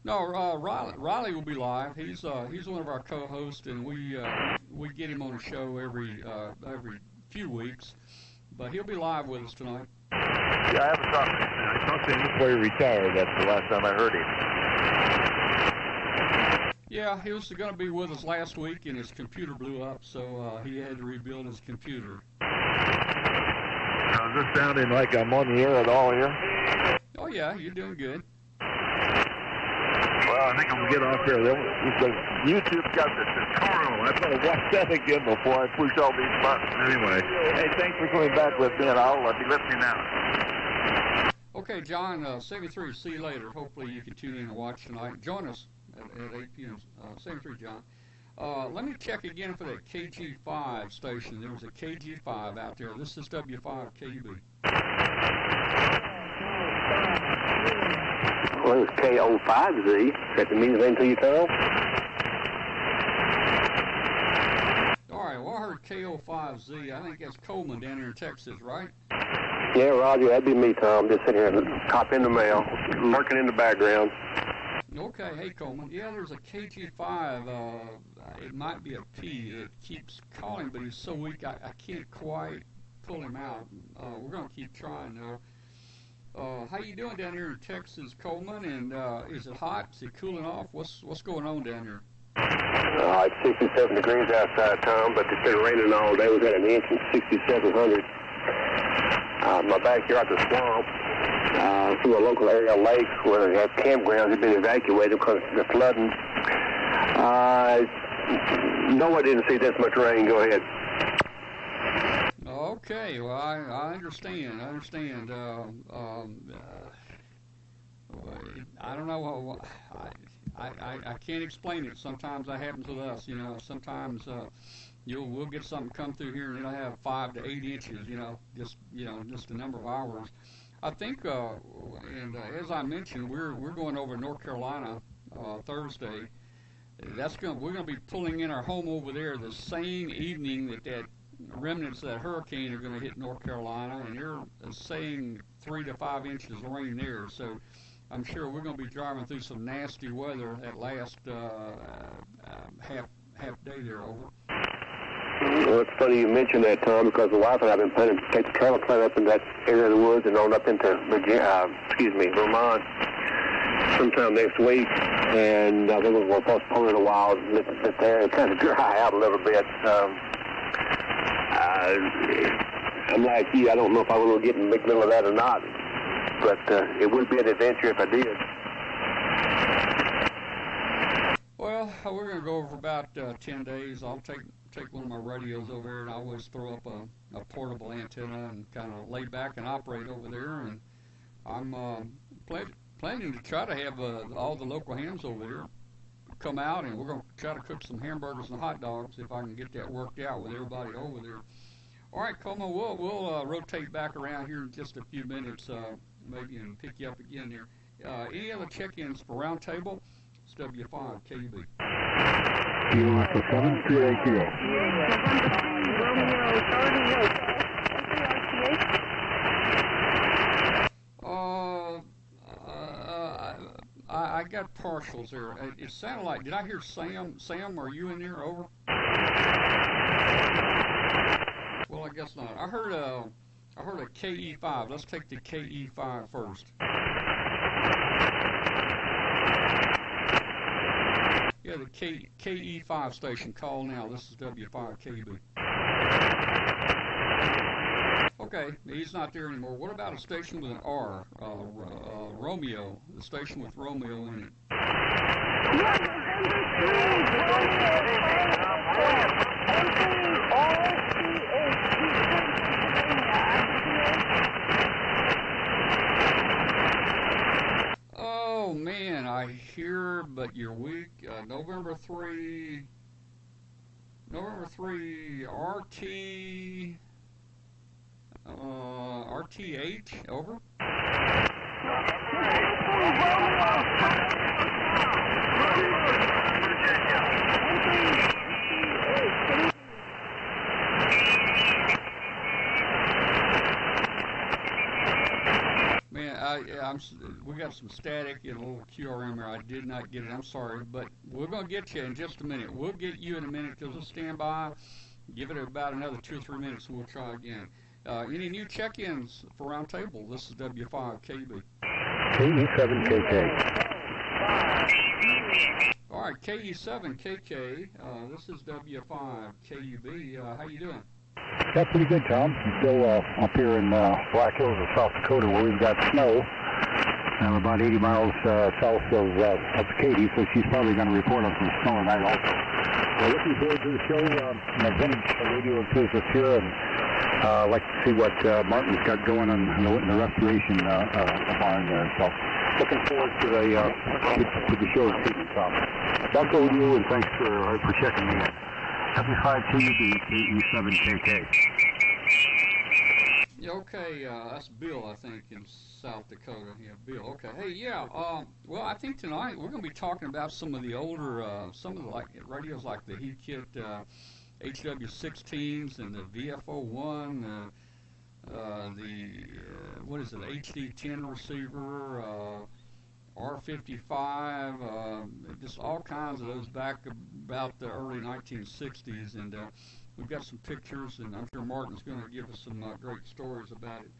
No, Riley will be live. He's one of our co-hosts, and we get him on the show every few weeks. But he'll be live with us tonight. Yeah, I haven't talked to him. I talked to him before he retired. That's the last time I heard him. Yeah, he was going to be with us last week, and his computer blew up, so he had to rebuild his computer. Is this sounding like I'm on the air at all here? Oh, yeah, you're doing good. Well, I think I'm going to get off here. YouTube's got the tutorial. I've got to watch that again before I push all these buttons. Anyway, hey, thanks for coming back with me, and I'll be listening now. Okay, John, 73, see you later. Hopefully you can tune in and watch tonight. Join us at 8 p.m. 73, John. Let me check again for that KG5 station. There was a KG5 out there. This is W5KUB. Well, it was KO5Z. Is that the mean anything to you, Tom? All right, well, I heard KO5Z. I think that's Coleman down here in Texas, right? Yeah, Roger, that'd be me, Tom. Just sitting here, cop in the mail, lurking in the background. Okay, hey, Coleman. Yeah, there's a KG5. It might be a P. It keeps calling, but he's so weak I can't quite pull him out. We're going to keep trying, though. How you doing down here in Texas, Coleman? And is it hot? Is it cooling off? What's going on down here? It's 67 degrees outside, Tom, but it's been raining all day. We've had an inch and 6,700. My backyard, the swamp, through a local area lake where they have campgrounds, have been evacuated because of the flooding. No, I didn't see this much rain. Go ahead. Okay, well, I understand. I don't know. I can't explain it. Sometimes that happens with us. Sometimes we'll get something come through here and it'll have 5 to 8 inches. Just a number of hours. I think, and as I mentioned, we're going over to North Carolina Thursday. We're going to be pulling in our home over there the same evening that remnants of that hurricane are going to hit North Carolina, and they're saying 3 to 5 inches of rain there. So I'm sure we're going to be driving through some nasty weather that last half day there. Over. Well, it's funny you mentioned that, Tom, because the wife and I have been planning to take the travel trailer up in that area of the woods and on up into Vermont sometime next week. And I think we'll postpone it a while and let it sit there and kind of dry out a little bit. I'm like you. I don't know if I will get in the middle of that or not, but it would be an adventure if I did. Well, we're going to go over for about 10 days. I'll take one of my radios over there, and I always throw up a portable antenna and kind of lay back and operate over there. And I'm planning to try to have all the local hams over there come out, and we're going to try to cook some hamburgers and hot dogs if I can get that worked out with everybody over there. All right, Coleman, we'll rotate back around here in just a few minutes, maybe, and pick you up again there. Any other check-ins for Roundtable? It's W5 KUB. Kilo Alpha 7, 3 Kilo. I got partials there. It sounded like, did I hear Sam? Sam, are you in there? Over. Well, I guess not. I heard a KE5. Let's take the KE5 first. Yeah, the KE5 station. Call now. This is W5 KUB. Okay, he's not there anymore. What about a station with an R? Romeo. The station with Romeo in it. Oh man, I hear, but you're weak. November 3, RT8, over. Man, we got some static and a little QRM here. I did not get it. I'm sorry, but we're going to get you in just a minute. We'll get you in a minute. Just stand by. Give it about another 2 or 3 minutes, and we'll try again. Any new check-ins for Roundtable? This is W5 KUB. KE7KK. All right, KE7KK. This is W5 KUB. How you doing? Yeah, pretty good, Tom. I'm still up here in Black Hills of South Dakota where we've got snow. I'm about 80 miles south of Katie, so she's probably going to report on some snow tonight also. We're looking forward to the show. Vintage radio enthusiast here, and I'd like to see what Martin's got going on the restoration barn there. So looking forward to the show this evening, Tom. Back over to you, and thanks for checking me in. W5 KUB, KE7KK. Yeah, okay, that's Bill, I think, in South Dakota. Yeah, Bill. Okay. Hey, yeah. Well, I think tonight we're going to be talking about some of the older, some of the like radios like the Heatkit HW16s and the VFO1, what is it, HD10 receiver, R55, just all kinds of those back about the early 1960s, and we've got some pictures, and I'm sure Martin's going to give us some great stories about it,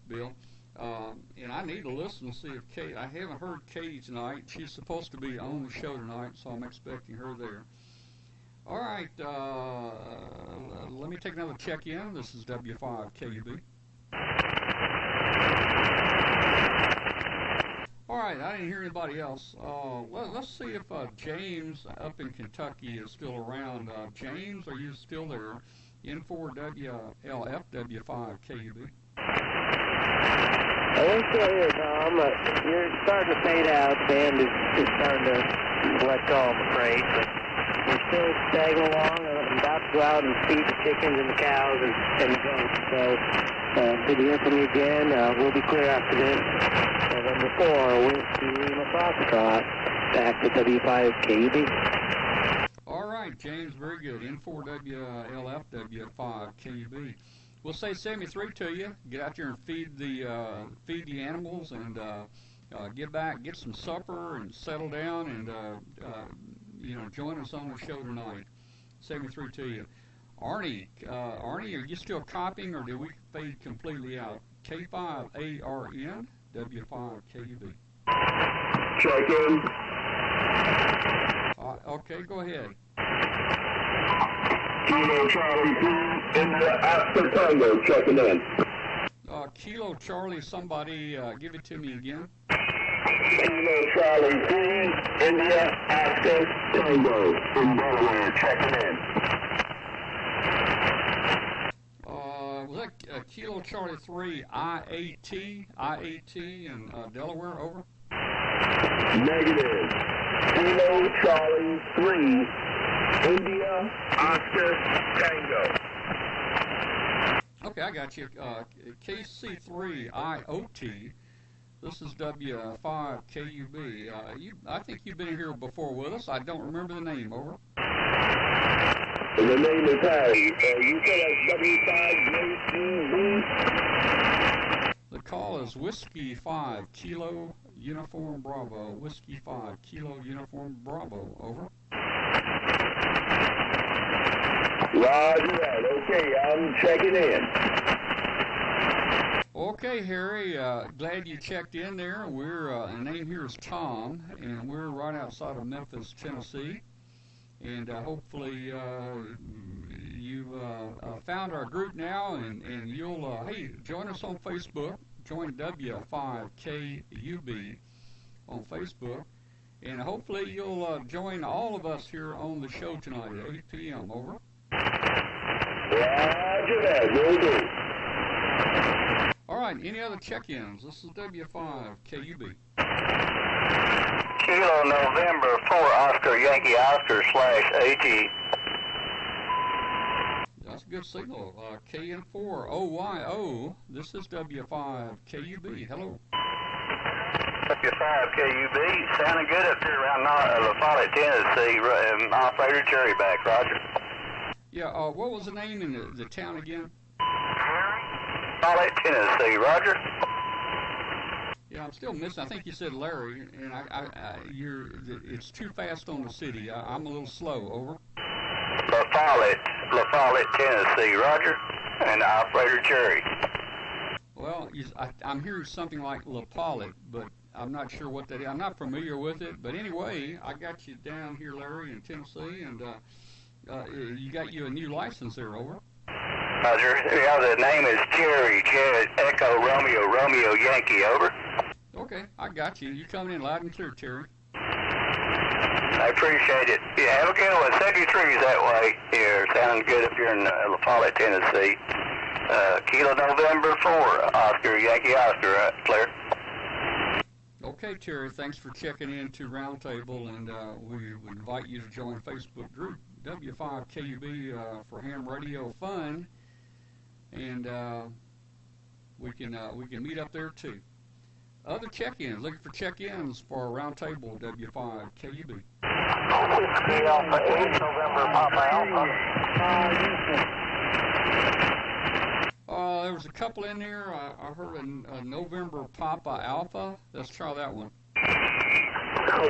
Bill. And I need to listen to see if Kate, I haven't heard Katie tonight. She's supposed to be on the show tonight, so I'm expecting her there. All right, let me take another check-in. This is W5KUB. All right, I didn't hear anybody else. Let's see if James up in Kentucky is still around. James, are you still there? N4WLFW5KUB. We're still here, Tom. You're starting to fade out. The band is starting to let go, I'm afraid. But we're still staggering along. I'm about to go out and feed the chickens and the cows and the goats. So good to hear from you again. We'll be clear after this. November 4, Whiskey Lima Foxtrot, back to W5KUB. All right, James, very good. N4WLFW5KUB. We'll say 73 to you. Get out there and feed the animals, and get back, get some supper, and settle down, and join us on the show tonight. 73 to you. Arnie, are you still copying, or did we fade completely out? K5ARN W5KUB. Check in. Okay, go ahead. Kilo Charlie in the Oscar Tango, checking in. Kilo Charlie, somebody give it to me again. Kilo Charlie P, India, Oscar Tango in Delaware, checking in. Was that Kilo Charlie 3 IAT in Delaware, over? Negative. Kilo Charlie 3, India, Oscar Tango. Okay, I got you. KC3IOT. This is W5KUB. I think you've been here before with us. I don't remember the name, over. The name is Harry. You say that's W5JCB? The call is Whiskey 5 Kilo Uniform Bravo. Whiskey 5 Kilo Uniform Bravo, over. Roger that. Okay, I'm checking in. Okay, Harry, glad you checked in there. The name here is Tom, and we're right outside of Memphis, Tennessee. And hopefully you've found our group now, and you'll, hey, join us on Facebook. Join W5KUB on Facebook. And hopefully you'll join all of us here on the show tonight at 8 p.m., over. Roger that, will do. All right, any other check-ins? This is W5KUB. Kilo November 4 Oscar Yankee Oscar /AT. That's a good signal. KN4 OYO. This is W5KUB. Hello. W5KUB. Sounding good up there around La Follette, Tennessee. Operator Jerry back, Roger. Yeah, what was the name in the town again? Follette, Tennessee, Roger. Yeah, I'm still missing. I think you said Larry, and it's too fast on the city. I'm a little slow, over. La Follette, Tennessee, Roger. And Operator Jerry. Well, I'm hearing something like La Follette, but I'm not sure what that is. I'm not familiar with it, but anyway, I got you down here, Larry, in Tennessee, and you got you a new license there, over. Roger. Yeah, the name is Jerry. Echo Romeo Yankee, over. Okay, I got you. You're coming in loud and clear, Terry. I appreciate it. Yeah, have a good one. 73's that way here. Sounding good up here in La Follette, Tennessee. Kilo November 4, Oscar Yankee Oscar, clear. Okay, Terry, thanks for checking in to Roundtable, and we would invite you to join Facebook group W5KUB for ham radio fun. And we can meet up there too. Other check-ins, looking for check-ins for Roundtable W5 KUB. Whiskey Alpha 8, November Papa Alpha. There was a couple in there. I heard a November Papa Alpha. Let's try that one.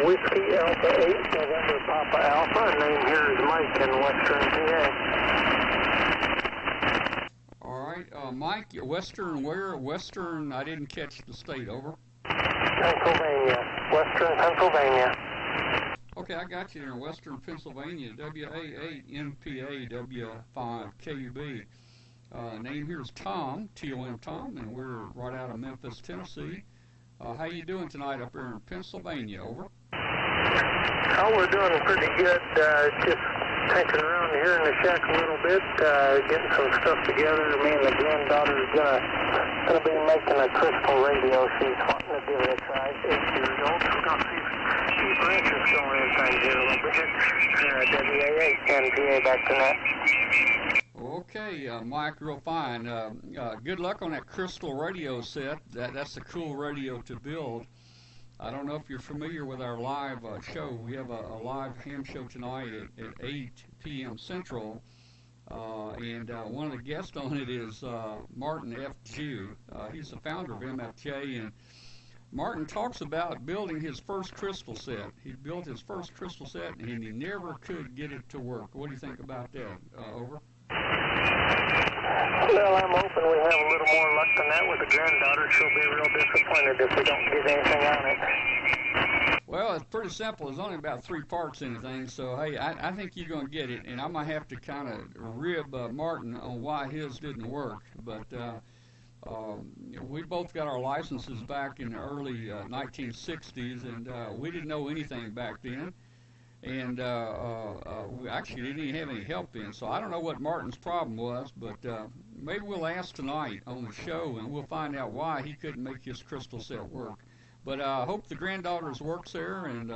Whiskey Alpha 8, November Papa Alpha. Name here is Mike in Western PA. All right, Mike, Western where? Western, I didn't catch the state, over. Pennsylvania, Western Pennsylvania. Okay, I got you there, Western Pennsylvania, WA8 NPA W5 KUB. Name here is Tom, T-O-M Tom, and we're right out of Memphis, Tennessee. How you doing tonight up here in Pennsylvania, over? Oh, we're doing pretty good. Just tinkering around here in the shack a little bit, getting some stuff together. Me and the granddaughter's gonna be making a crystal radio. She's wanting to give it a try. 8 years old. We're gonna see if her interest going in things here a little bit. WA8 NPA back to net. Okay, Mike, real fine. Good luck on that crystal radio set. That's a cool radio to build. I don't know if you're familiar with our live show. We have a live ham show tonight at 8 p.m. Central, and one of the guests on it is Martin F. Jew. He's the founder of MFJ, and Martin talks about building his first crystal set. He built his first crystal set, and he never could get it to work. What do you think about that? Over? Well, I'm hoping we have a little more luck than that with the granddaughter. She'll be real disappointed if we don't get anything on it. Well, it's pretty simple. There's only about 3 parts in the thing, so hey, I think you're going to get it, and I'm going to have to kind of rib Martin on why his didn't work. But we both got our licenses back in the early 1960s, and we didn't know anything back then. And we actually didn't even have any help in, so I don't know what Martin's problem was, but maybe we'll ask tonight on the show, and we'll find out why he couldn't make his crystal set work. But I hope the granddaughter's works there, and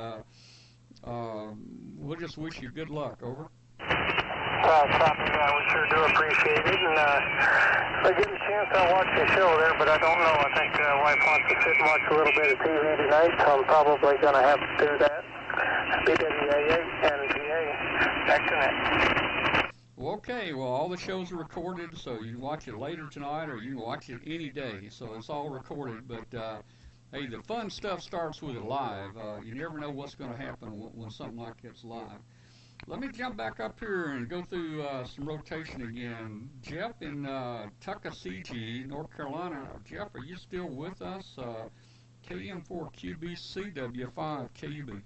we'll just wish you good luck, over. Copy that. We sure do appreciate it, and if I get a chance, I'll watch the show there, but I don't know. I think wife wants to sit and watch a little bit of TV tonight, so I'm probably going to have to do that. BWA8 NPA, back to net. Okay, well, all the shows are recorded, so you can watch it later tonight, or you can watch it any day, so it's all recorded. But hey, the fun stuff starts with it live. You never know what's going to happen when something like that's live. Let me jump back up here and go through some rotation again. Jeff in Tuckasegee, North Carolina. Jeff, are you still with us? KM4QBCW5 KUB.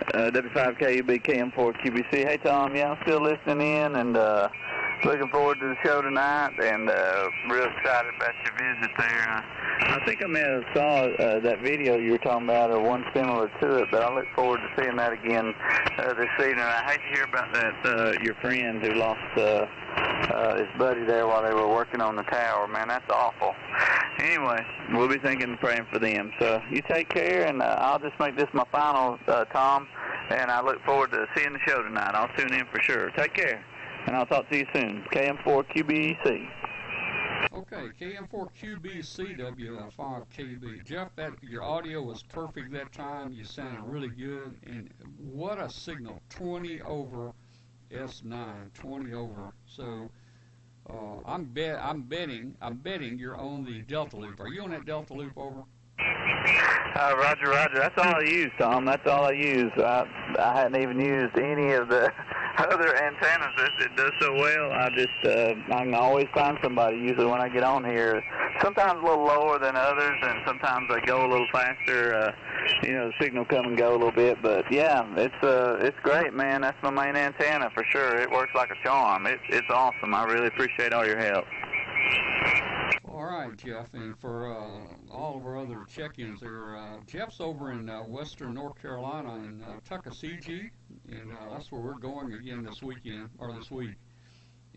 W5KUB, KM4QBC. Hey, Tom. Yeah, I'm still listening in and looking forward to the show tonight, and real excited about your visit there. I think I may have saw that video you were talking about, or one similar to it, but I look forward to seeing that again this evening. I hate to hear about that, your friend who lost his buddy there while they were working on the tower. Man, that's awful. Anyway, we'll be thinking and praying for them. So you take care, and I'll just make this my final, Tom, and I look forward to seeing the show tonight. I'll tune in for sure. Take care, and I'll talk to you soon. KM4QBC. Okay, KM4QBCW5KB. Jeff, your audio was perfect that time. You sounded really good, and what a signal! 20 over S9, 20 over. So I'm betting you're on the Delta Loop. Are you on that Delta Loop, over? Roger. That's all I use, Tom. That's all I use. I hadn't even used any of the other antennas. It does so well. I can always find somebody, usually when I get on here. Sometimes a little lower than others, and sometimes they go a little faster. The signal come and go a little bit. But yeah, it's great, man. That's my main antenna for sure. It works like a charm. It's awesome. I really appreciate all your help. All right, Jeff, and for all of our other check-ins there, Jeff's over in western North Carolina in Tuckasegee, and that's where we're going again this weekend, or this week.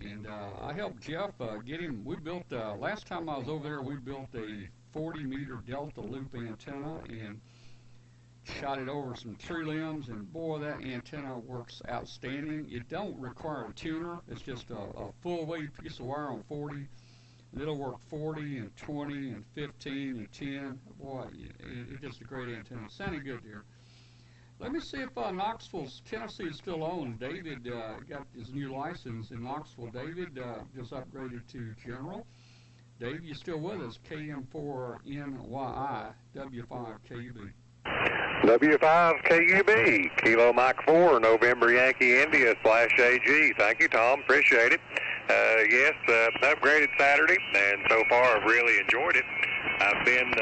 And I helped Jeff get him. We built, last time I was over there, we built a 40-meter Delta Loop antenna and shot it over some tree limbs, and boy, that antenna works outstanding. It don't require a tuner. It's just a full-weight piece of wire on 40. It'll work 40 and 20 and 15 and 10. Boy, it's just a great antenna. Sounding good here. Let me see if Knoxville, Tennessee is still on. David got his new license in Knoxville. David just upgraded to General. Dave, you still with us? KM4NYI, W5KUB. W5KUB, Kilo Mike 4, November Yankee India /AG. Thank you, Tom. Appreciate it. Yes, upgraded Saturday, and so far I've really enjoyed it. I've been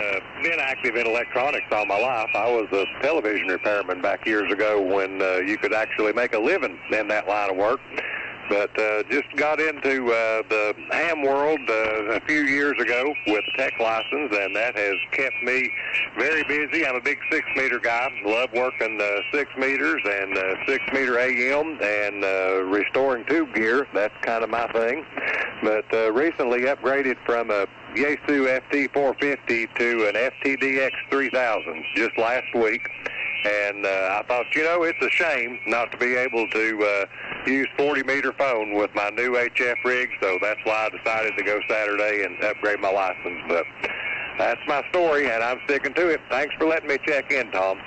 active in electronics all my life. I was a television repairman back years ago when you could actually make a living in that line of work. But just got into the ham world a few years ago with a tech license, and that has kept me very busy. I'm a big 6-meter guy. Love working 6 meters and 6-meter AM and restoring tube gear. That's kind of my thing. But recently upgraded from a Yaesu FT450 to an FTDX 3000 just last week. And I thought, you know, it's a shame not to be able to use 40-meter phone with my new HF rig, so that's why I decided to go Saturday and upgrade my license. But that's my story, and I'm sticking to it. Thanks for letting me check in, Tom.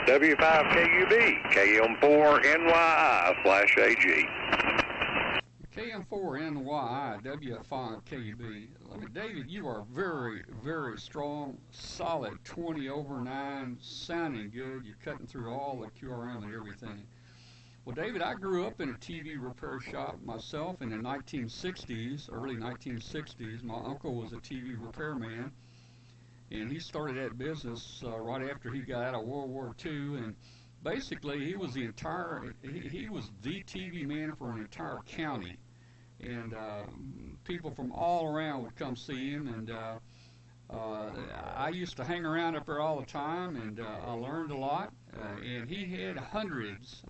W5KUB, KM4NYI /AG. KM4NYI, W5KUB. David, you are very, very strong, solid 20/9, sounding good. You're cutting through all the QRM and everything. Well, David, I grew up in a TV repair shop myself in the 1960s, early 1960s. My uncle was a TV repairman, and he started that business right after he got out of World War II. And basically, he was the TV man for an entire county. And people from all around would come see him, and I used to hang around up there all the time, and I learned a lot. And he had hundreds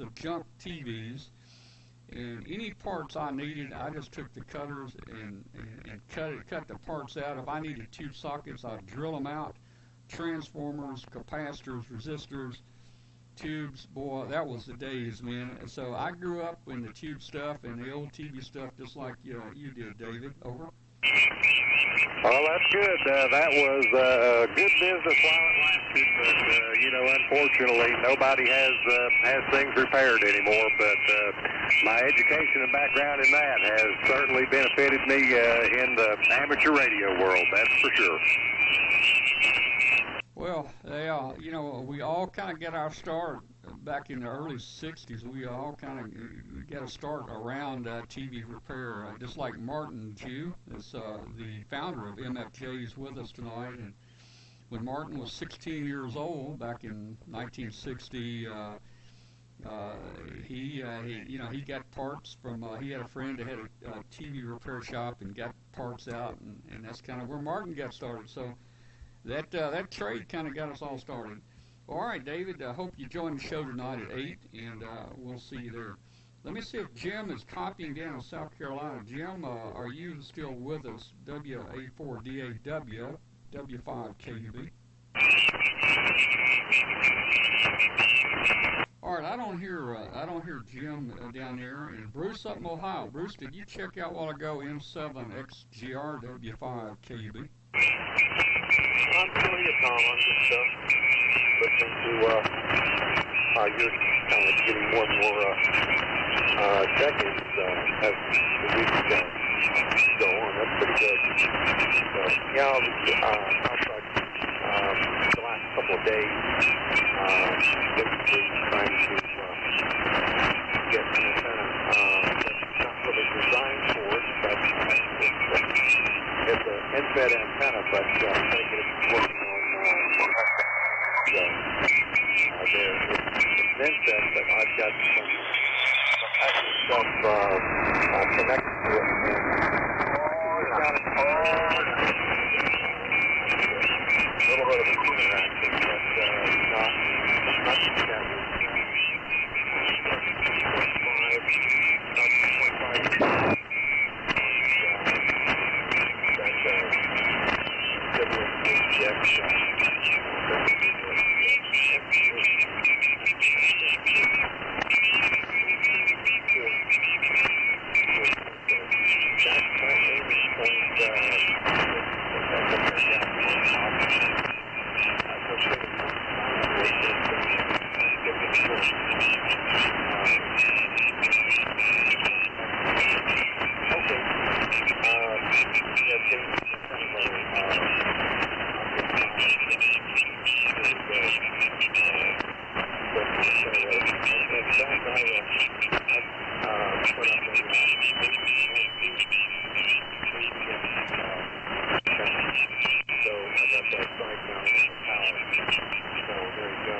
of junk TVs, and any parts I needed, I just took the cutters and cut the parts out. If I needed tube sockets, I'd drill them out. Transformers, capacitors, resistors, tubes, boy, that was the days, man. So I grew up in the tube stuff and the old TV stuff just like you did, David. Over. Well, that's good. That was a good business while it lasted, but you know, unfortunately, nobody has things repaired anymore. But my education and background in that has certainly benefited me in the amateur radio world. That's for sure. Well, you know, we all kind of get our start back in the early 60s. We all kind of get a start around TV repair, just like Martin Jew is the founder of MFJ. He's with us tonight. And when Martin was 16 years old back in 1960, he got parts from, he had a friend that had a TV repair shop and got parts out, and that's kind of where Martin got started. So that trade kind of got us all started. All right, David, I hope you join the show tonight at 8, and we'll see you there. Let me see if Jim is copying down in South Carolina. Jim, are you still with us? WA4DAW, W5KUB. All right, I don't hear Jim down there. And Bruce up in Ohio. Bruce, did you check out a while ago M7XGR, W5KUB? I'm still here, Tom. I'm just listening to you're kind of getting more and more check-ins as the week go on. That's pretty good. So, yeah, outside the last couple of days, basically trying to get an antenna that's not really designed for it, but it's an end-fed antenna, but trying to get it working on it's end-fed, but I've got some extra stuff connected to it. A little bit of a tuner action, but not too shabby. 2.5 breakdown on the power. So there you go.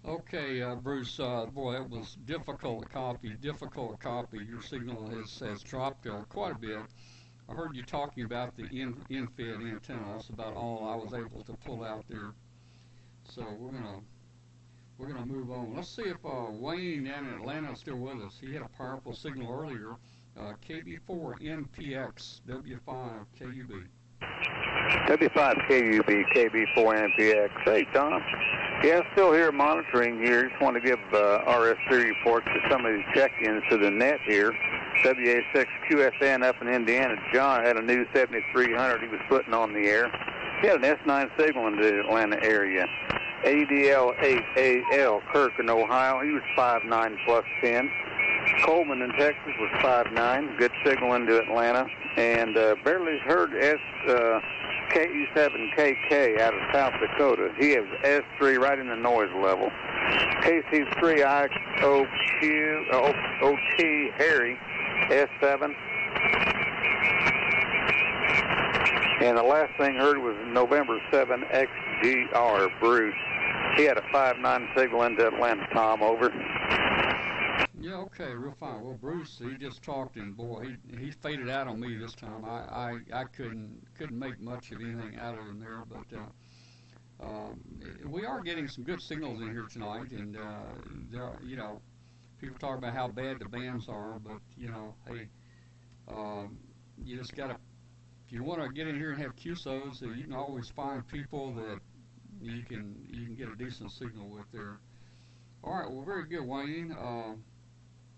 Okay, Bruce, boy, that was difficult to copy. Your signal has dropped quite a bit. I heard you talking about the in-fed antenna. That's about all I was able to pull out there. So we're gonna move on. Let's see if Wayne down in Atlanta is still with us. He had a powerful signal earlier. KB4 NPX W5 KUB. W5 KUB KB4 NPX. Hey, Tom. Yeah, still here monitoring here. Just want to give RS3 reports to some of these check-ins to the net here. WA6 QSN up in Indiana. John had a new 7300 he was putting on the air. He had an S9 signal in the Atlanta area. ADL8AL Kirk in Ohio. He was 5.9 plus 10. Coleman in Texas was 5.9. Good signal into Atlanta. And barely heard KU7KK out of South Dakota. He has S3 right in the noise level. KC3IOT Harry S7. And the last thing heard was November 7 XGR Bruce. He had a 5.9 signal into Atlanta. Tom, over. Yeah, okay, real fine. Well, Bruce, he just talked, and boy, he faded out on me this time. I couldn't make much of anything out of him there, but we are getting some good signals in here tonight, and there are, people talk about how bad the bands are, but hey, you just gotta, if you want to get in here and have QSOs, you can always find people that you can get a decent signal with there. All right, well, very good, Wayne.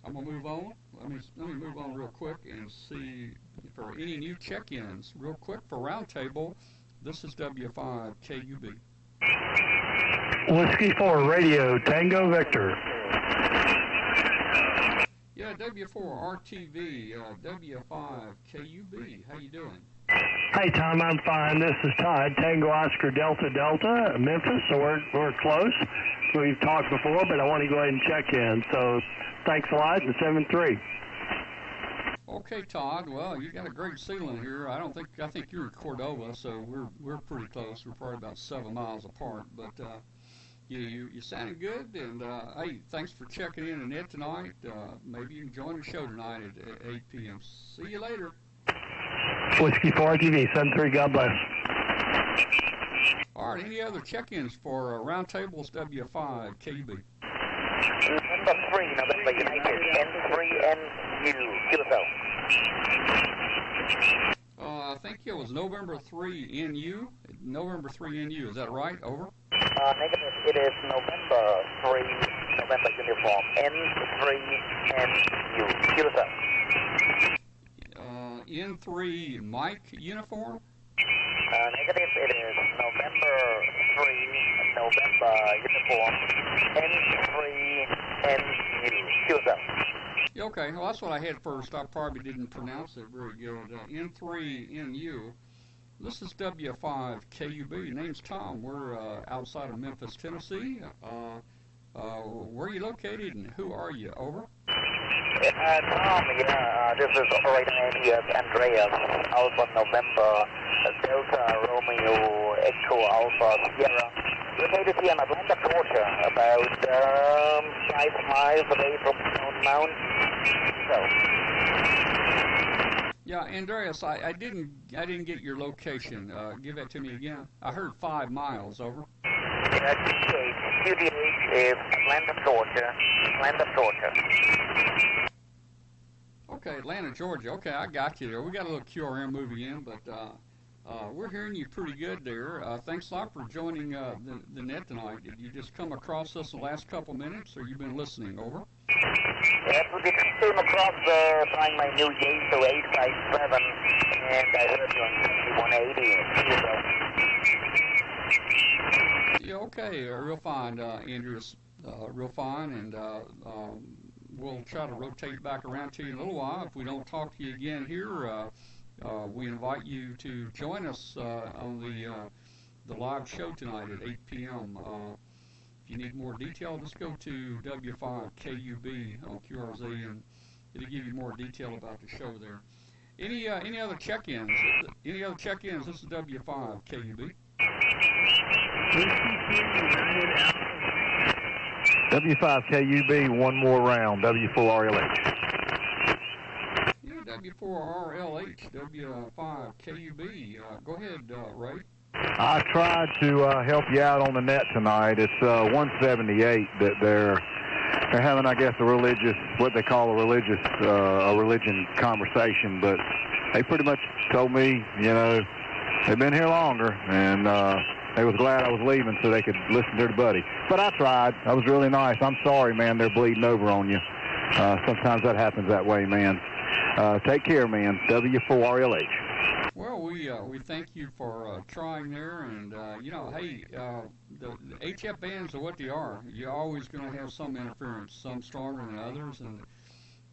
I'm gonna move on. Let me move on real quick and see if there are any new check-ins. Real quick for Roundtable. This is W5 KUB. Whiskey 4 Radio Tango Victor. Yeah, W4 RTV W5 KUB. How you doing? Hey Tom, I'm fine. This is Todd, Tango Oscar Delta Delta, Memphis. So we're close. We've talked before, but I want to go ahead and check in. So thanks a lot, and 7-3. Okay, Todd. Well, you got a great signal in here. I think you're in Cordova, so we're pretty close. We're probably about 7 miles apart. But you sounded good, and hey, thanks for checking in on it tonight. Maybe you can join the show tonight at 8 p.m. See you later. Whiskey 4 TV, 7-3. God bless. All right, any other check-ins for Roundtable's W5 KUB? Number 3, November United, N3NU, QSO. I think it was November 3 NU. November 3 NU, is that right? Over? Negative, it is November 3, November uniform, N3NU, QSO. N3 Mike uniform? Negative, it is November 3, November uniform, N3NU, QSO. Okay, well, that's what I had first. I probably didn't pronounce it very good. N3NU. This is W5 KUB. Name's Tom. We're outside of Memphis, Tennessee. Where are you located and who are you? Over. Tom, this is operator name here, Andreas, Alpha November, Delta Romeo Echo Alpha Sierra. Located here in Atlanta, Georgia, about 5 miles away from Stone Mountain. So. Yeah, Andreas, I didn't get your location. Give that to me again. I heard 5 miles. Over. QDH is Atlanta, Georgia. Atlanta, Georgia. Okay, Atlanta, Georgia. Okay, I got you there. We got a little QRM movie in, but we're hearing you pretty good there. Thanks a lot for joining the net tonight. Did you just come across us in the last couple minutes, or you've been listening? Over. Yes, we just came across buying my new Yaesu 857, and I heard you on 7180. Yeah, okay, real fine, Andreas. Real fine, and we'll try to rotate back around to you in a little while. If we don't talk to you again here, we invite you to join us on the live show tonight at 8 p.m. If you need more detail, just go to W5KUB on QRZ, and it'll give you more detail about the show there. Any other check-ins? Any other check-ins? This is W5KUB. W5KUB, one more round, W4RLH. Yeah, W4RLH, W5KUB. Go ahead, Ray. I tried to help you out on the net tonight. It's 178 that they're having, I guess, what they call a religion conversation. But they pretty much told me, they've been here longer, and they was glad I was leaving so they could listen to their buddy. But I tried. I was really nice. I'm sorry, man. They're bleeding over on you. Sometimes that happens that way, man. Take care, man. W4RLH. Well, we thank you for trying there, and hey, the HF bands are what they are. You're always going to have some interference, some stronger than others, and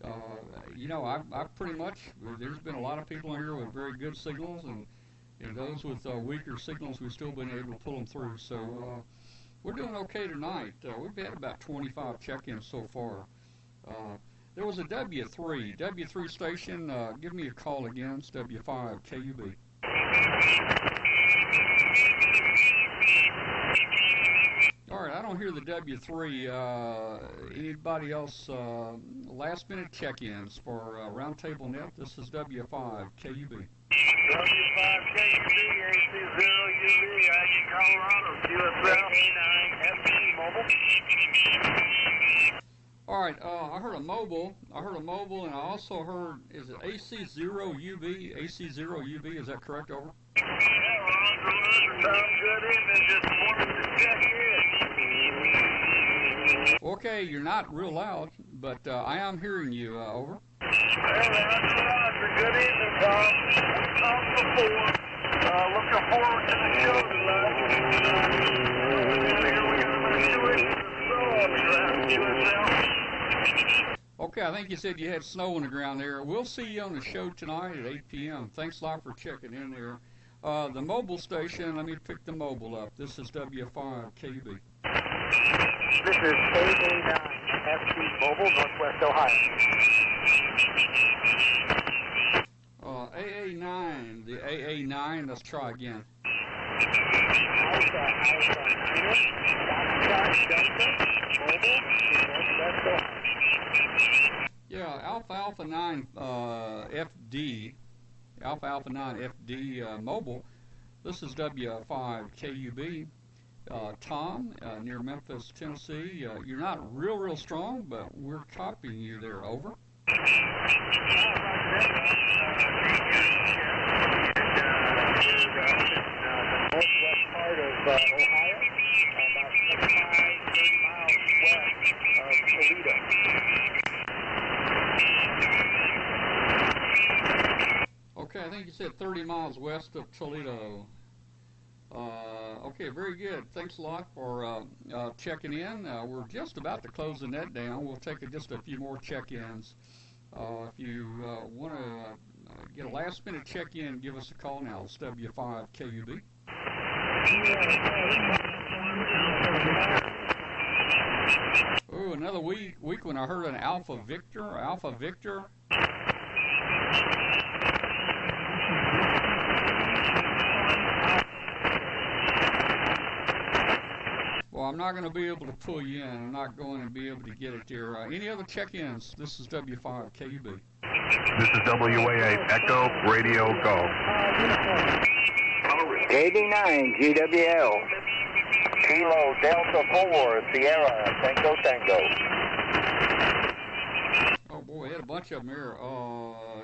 I pretty much, there's been a lot of people in here with very good signals, and those with weaker signals, we've still been able to pull them through. So we're doing okay tonight. We've had about 25 check-ins so far. There was a W3 station. Give me a call again. It's W5KUB. All right, I don't hear the W3. Anybody else? Last-minute check-ins for Roundtable Net. This is W5KUB. W5KUB, AC0UV, Aggie, Colorado, QSL, A9FD mobile. All right, I heard a mobile, and I also heard, is it AC0UV? AC0UV, is that correct, over? Yeah, Ron, good evening, just wanted to check in. Okay, you're not real loud, but I am hearing you, over. Roger, good evening, Tom. We talked before, looking forward to the show tonight. Okay, I think you said you had snow on the ground there. We'll see you on the show tonight at 8 p.m. Thanks a lot for checking in there. The mobile station, let me pick the mobile up. This is W5KUB. This is AA9 FD Mobile, Northwest Ohio. AA9, the AA9, let's try again. Yeah, Alpha 9 FD, Alpha 9 FD mobile. This is W5KUB. Tom, near Memphis, Tennessee. You're not real strong, but we're copying you there. Over. Northwest part of Ohio, about 30 miles west of Toledo. Okay, I think you said 30 miles west of Toledo. Okay, very good. Thanks a lot for checking in. We're just about to close the net down. We'll take just a few more check-ins. If you want to get a last-minute check-in, give us a call now. It's W5KUB. Oh, another week when I heard an Alpha Victor. Well, I'm not going to be able to pull you in. I'm not going to be able to get it there. Any other check-ins? This is W5KUB. This is WA8 Echo Radio Golf. 89 GWL. Kilo Delta 4 Sierra Tango. Oh boy, had a bunch of them here.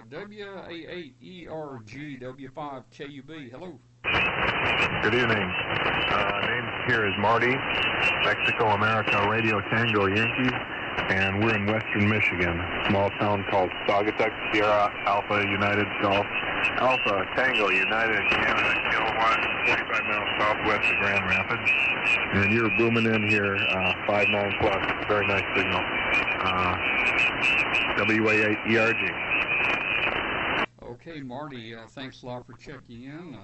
WA8ERG W5KUB. Hello. Good evening. Name here is Marty, Mexico America Radio Tango Yankee, and we're in western Michigan, a small town called Saugatuck, Sierra Alpha United Golf. Alpha Tango United Canada Kilowatt, 45 miles southwest of Grand Rapids. And you're booming in here, 5.9 plus, very nice signal. WA8ERG. Okay, Marty, thanks a lot for checking in.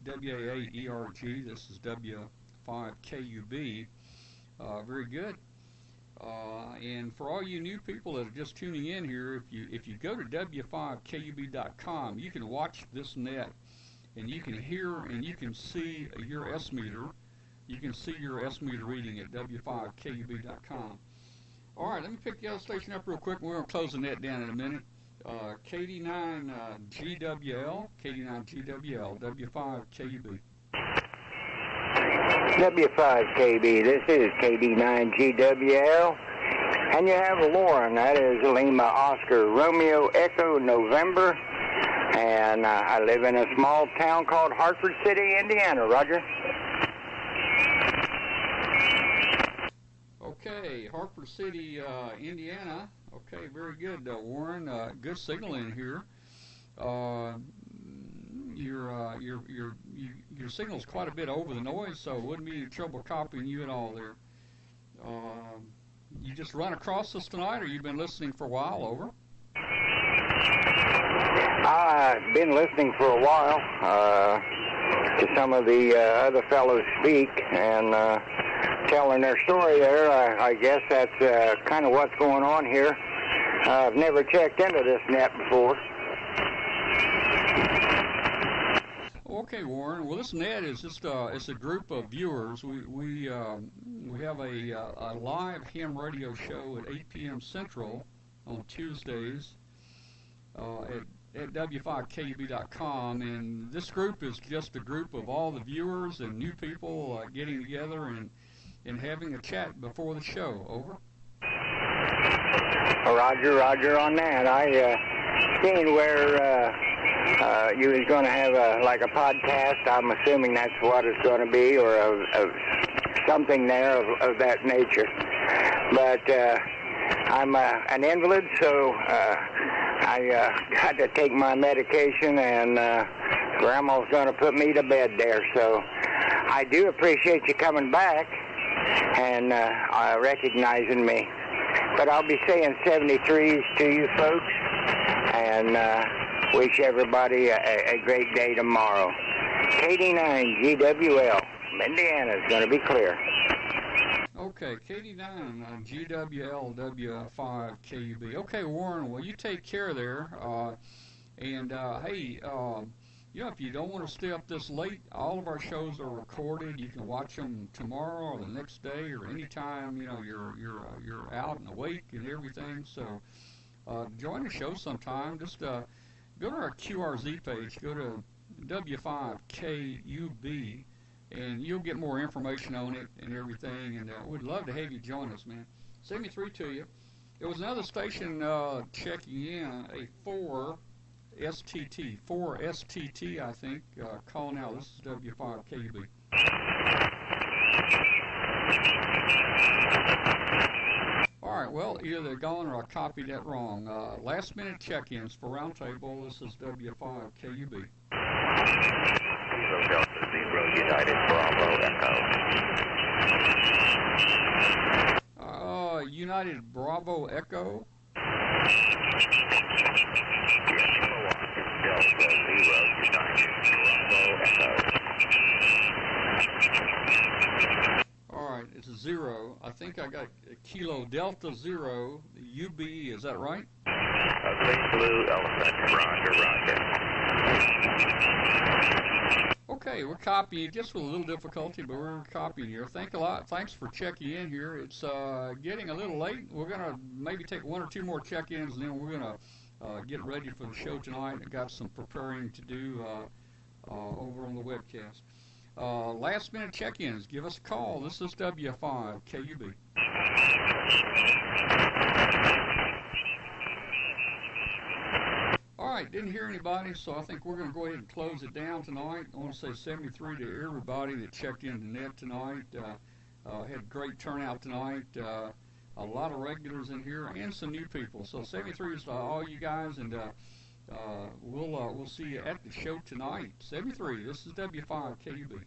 WA8ERG, this is W5KUB. Very good. And for all you new people that are just tuning in here, if you go to W5KUB.com, you can watch this net, and you can hear and you can see your S meter. You can see your S meter reading at W5KUB.com. All right, let me pick the other station up real quick. We're going to close the net down in a minute. KD9GWL, KD9GWL, W5KUB. W5KB, this is KD9GWL, and you have Lauren, that is Lima Oscar Romeo Echo November, and I live in a small town called Hartford City, Indiana. Roger. Okay, Hartford City, Indiana. Okay, very good, Warren. Good signal in here. Your signal's quite a bit over the noise, so it wouldn't be any trouble copying you at all there. You just run across us tonight, or you've been listening for a while? Over. I've been listening for a while to some of the other fellows speak and telling their story there. I guess that's kind of what's going on here. I've never checked into this net before. Okay, Warren. Well, this net is just it's a group of viewers. We have a live ham radio show at 8 p.m. Central on Tuesdays at W5KUB.com, and this group is just a group of all the viewers and new people getting together and having a chat before the show. Over. Roger on that. I seen where you was going to have a podcast. I'm assuming that's what it's going to be, or something there of that nature. But I'm an invalid, so I got to take my medication, and Grandma's going to put me to bed there. So I do appreciate you coming back and recognizing me. But I'll be saying 73s to you folks, and wish everybody a great day tomorrow. KD9GWL, Indiana is going to be clear. Okay, KD9GWL, W5KUB. Okay, Warren, well, you take care there. And hey, if you don't want to stay up this late, all of our shows are recorded. You can watch them tomorrow or the next day or anytime, you're out and awake and everything. So join the show sometime. Just go to our QRZ page, go to W5KUB, and you'll get more information on it and everything. And we'd love to have you join us, man. 73 to you. There was another station checking in, a 4STT, I think. Call now. This is W5KUB. All right, well, either they're gone or I copied that wrong. Last minute check-ins for Roundtable. This is W5KUB. Delta 0, United Bravo Echo. United Bravo Echo. Delta 0, United Bravo Echo. All right, it's a 0. I think I got Kilo Delta 0, UB, is that right? Green Blue Elephant, Roger. Okay, we're copying, just with a little difficulty, but we're copying here. Thanks a lot. Thanks for checking in here. It's getting a little late. We're going to maybe take one or two more check-ins, and then we're going to get ready for the show tonight. I've got some preparing to do over on the webcast. Last minute check-ins. Give us a call. This is W5KUB. All right, didn't hear anybody, so I think we're going to go ahead and close it down tonight. I want to say 73 to everybody that checked in the net tonight. Had a great turnout tonight. A lot of regulars in here and some new people. So 73 is all you guys, and we'll see you at the show tonight. 73. This is W5KUB.